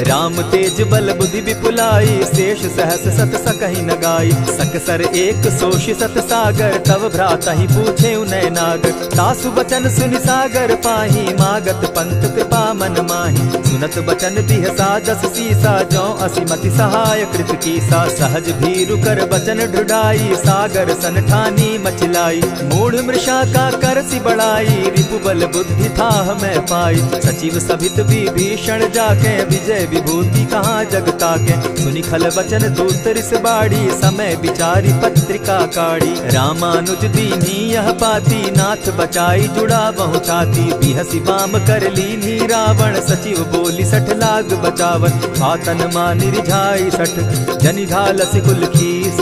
राम तेज बल बुद्धि विपुलाई, शेष सहस सत सकहि न गाई। सकसर एक सोषि सत सागर, तव भ्राता ही पूछे उनय नागर। तासु बचन सुनि सागर पाही, मागत पंत कृपा मन माही। सुनत बचन बिहसा जस सीसा, जौ असिमति सहाय कृत कीसा। सहज भीरु कर बचन ढुढ़ाई, सागर सन ठानी मचिलाई। मूढ़ मृषा का करसि बढ़ाई, रिपु बल बुद्धि थाह मैं पाई। सचिव सभित विभीषण जाके, विजय विभूति कहाँ जगता के। सुनि खल बचन दूत रिस बाड़ी, समय विचारी पत्रिका काढ़ी। रामानुज दीनी यह पाती, नाथ बचाई जुड़ा बहु छाती। बिहसी बाम कर लीनी रावण, सचिव बोली सठ लाग बचावन। आतन मानि रिझाई सठ, जनि ढालसि कुल खीस।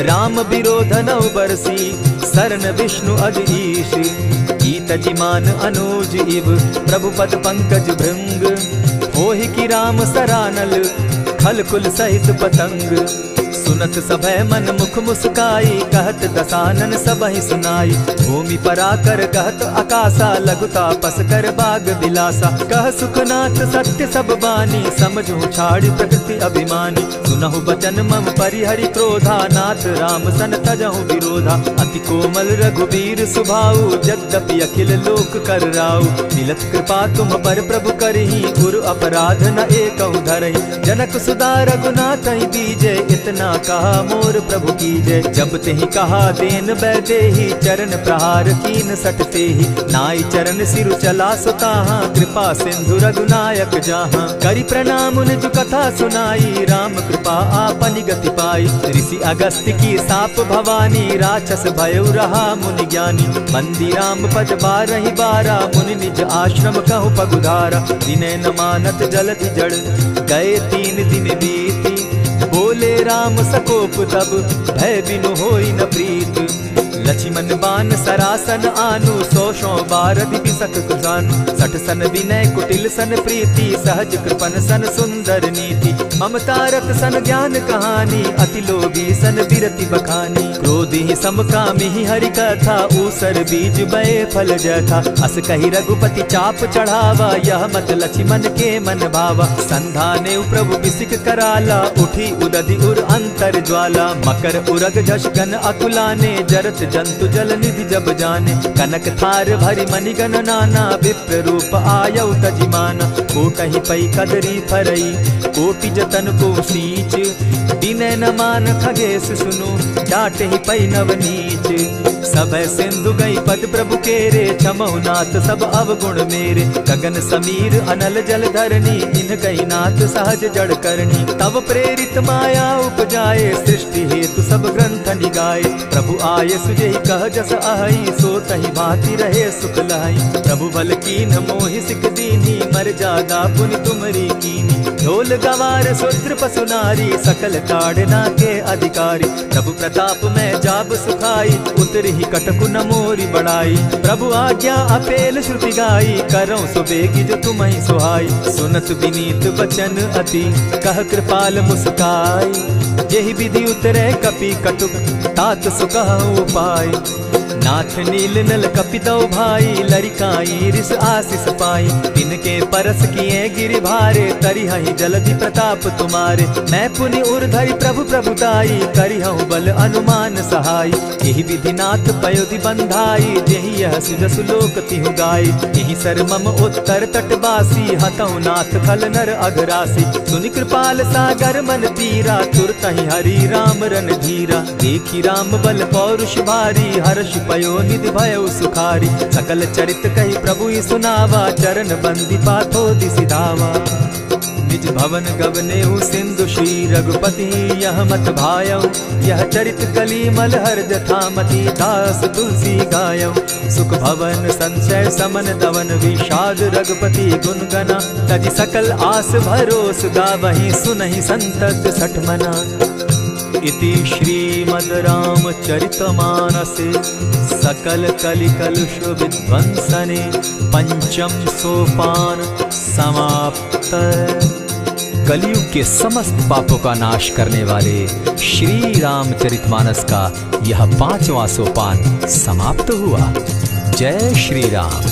राम विरोध नौ बरसी, सरन विष्णु अज ईश। ईत जिमान अनुज इव, प्रभु पद पंकज भृंग। होहि की राम सरानल, खल कुल सहित पतंग। सुनत सभय मन मुख मुस्काई, कहत दसानन सबहि सुनाई। भूमि पराकर कहत आकाशा, लघु तापस कर बाग बिलासा। कह सुखनाथ सत्य सब बानी, समझू छाड़ी प्रकृति अभिमानी। सुनहु बचन मम परिहरि क्रोधा, नाथ राम सन तजहु विरोधा। अति कोमल रघुबीर सुभाऊ, यद्यपि अखिल लोक कर राऊ। मिलत कृपा तुम पर प्रभु करही, गुरु अपराध न एकहु धरहि। जनक सुदा रघुनाथ दीजे, इतना कहा मोर प्रभु कीजय। जब तेहि कहा देन बैदेही, चरण प्रहार कीन सटते ही। नाई चरण सिरु चला सुताहा, कृपा सिंधु रघुनायक जाहा। करि प्रणाम निज कथा सुनाई, राम कृपा आपनि गति पाई। ऋषि अगस्त्य की साप भवानी, राक्षस भयउ रहा मुनि ज्ञानी। मंदी राम पद बारहि बारा, मुनि निज आश्रम कहु पगुधारा। विनय न मानत जलधि जड़, गए 3 दिन बीती। बोले राम सकोप तब, भय बिनु होई न प्रीत। लक्ष्मण बान सरासन आनु, 100 बार दिपिसक कुजानु। 60 सन विनय कुटिल सन प्रीति, सहज कृपन सन सुंदर नीति। ममता रत सन ज्ञान कहानी, अति लोभी सन बिरति बखानी। क्रोधी समकामी हरि कथा, ऊसर बीज बय फल जथा। अस कहि रघुपति चाप चढ़ावा, यह मत लक्ष्मण के मन भावा। संधाने प्रभु बिसिक कराला, उठी उदधि उर अंतर ज्वाला। मकर उरग झष गन अकुलाने, जरत जंतु जल निधि जब जाने। कनक थार भरी मणिगण नाना, विप्र रूप आयउ तजिमाना। कोटहि पै कदरी फरई, कोटि जतन को सींच। विनय न मान खगेश सुनु, डांटहि पै नव नीच। सभय सिंधु गई पद प्रभु केरे, क्षमहु नाथ सब अवगुण मेरे। गगन समीर अनल जल धरनी, इन कही नाथ सहज जड़ करनी। तब प्रेरित माया उपजाए, सृष्टि हेतु सब ग्रंथ निगाए। प्रभु आय सुजेहि कह जस अहई, सो तहि भांति रहे सुख लहई। प्रभु बल कीन मोहि सिख दीनी, मर जादा पुनि तुमरी कीनी। ढोल गवार शूद्र पशु नारी, सकल ताड़ना के अधिकारी। प्रभु प्रताप में जाब सुखाई, उतरि कटकु न मोरी बढ़ाई। प्रभु आज्ञा अपेल श्रुति गाई, करऊं सुबेगी जो तुम्हि सुहाई। सुनत विनीत बचन अति, कह कृपाल मुस्काई। जेहि विधि उतरे कपि कटुक, तात सुकहु उपाय। नाथ नील नल कपितौ भाई, लरिकाई रिस आशीष पाई। तिनके परस किए गिरि भारे, तरिहहि जलधि प्रताप तुम्हारे। मैं पुनि उर्धरि प्रभु प्रभुताई, करिहउ बल अनुमान सहाय। एहि विधि नाथ पयोधि बंधाई, जेहि यह सुजसु लोक तिहु गाई। एहि सर मम उत्तर तटवासी, हतौ नाथ खल नर अघरासी। सुनि कृपाल सागर मन तीरा, तुरतहि हरि राम रन धीरा। देखी राम बल पौरुष भारी, हर्ष पयो निधि भयउ सुखारी। सकल चरित कही प्रभु सुनावा, चरण बंदी पाथो दिसि धावा। निज भवन गवनेउ सिंधु श्री रघुपति, यह मत भायउ। यह चरित कली मलहर जथामति, दास तुलसी गायउ। सुख भवन संशय समन दवन, विषाद रघुपति गुण गना। तजि सकल आस भरोस, गावहि सुनहि संतत सठ मना। इति श्रीमद् रामचरितमानसे, सकल कलिकलुष विध्वंसने, पंचम सोपान समाप्त। कलयुग के समस्त पापों का नाश करने वाले श्री रामचरितमानस का यह 5वां सोपान समाप्त हुआ। जय श्री राम।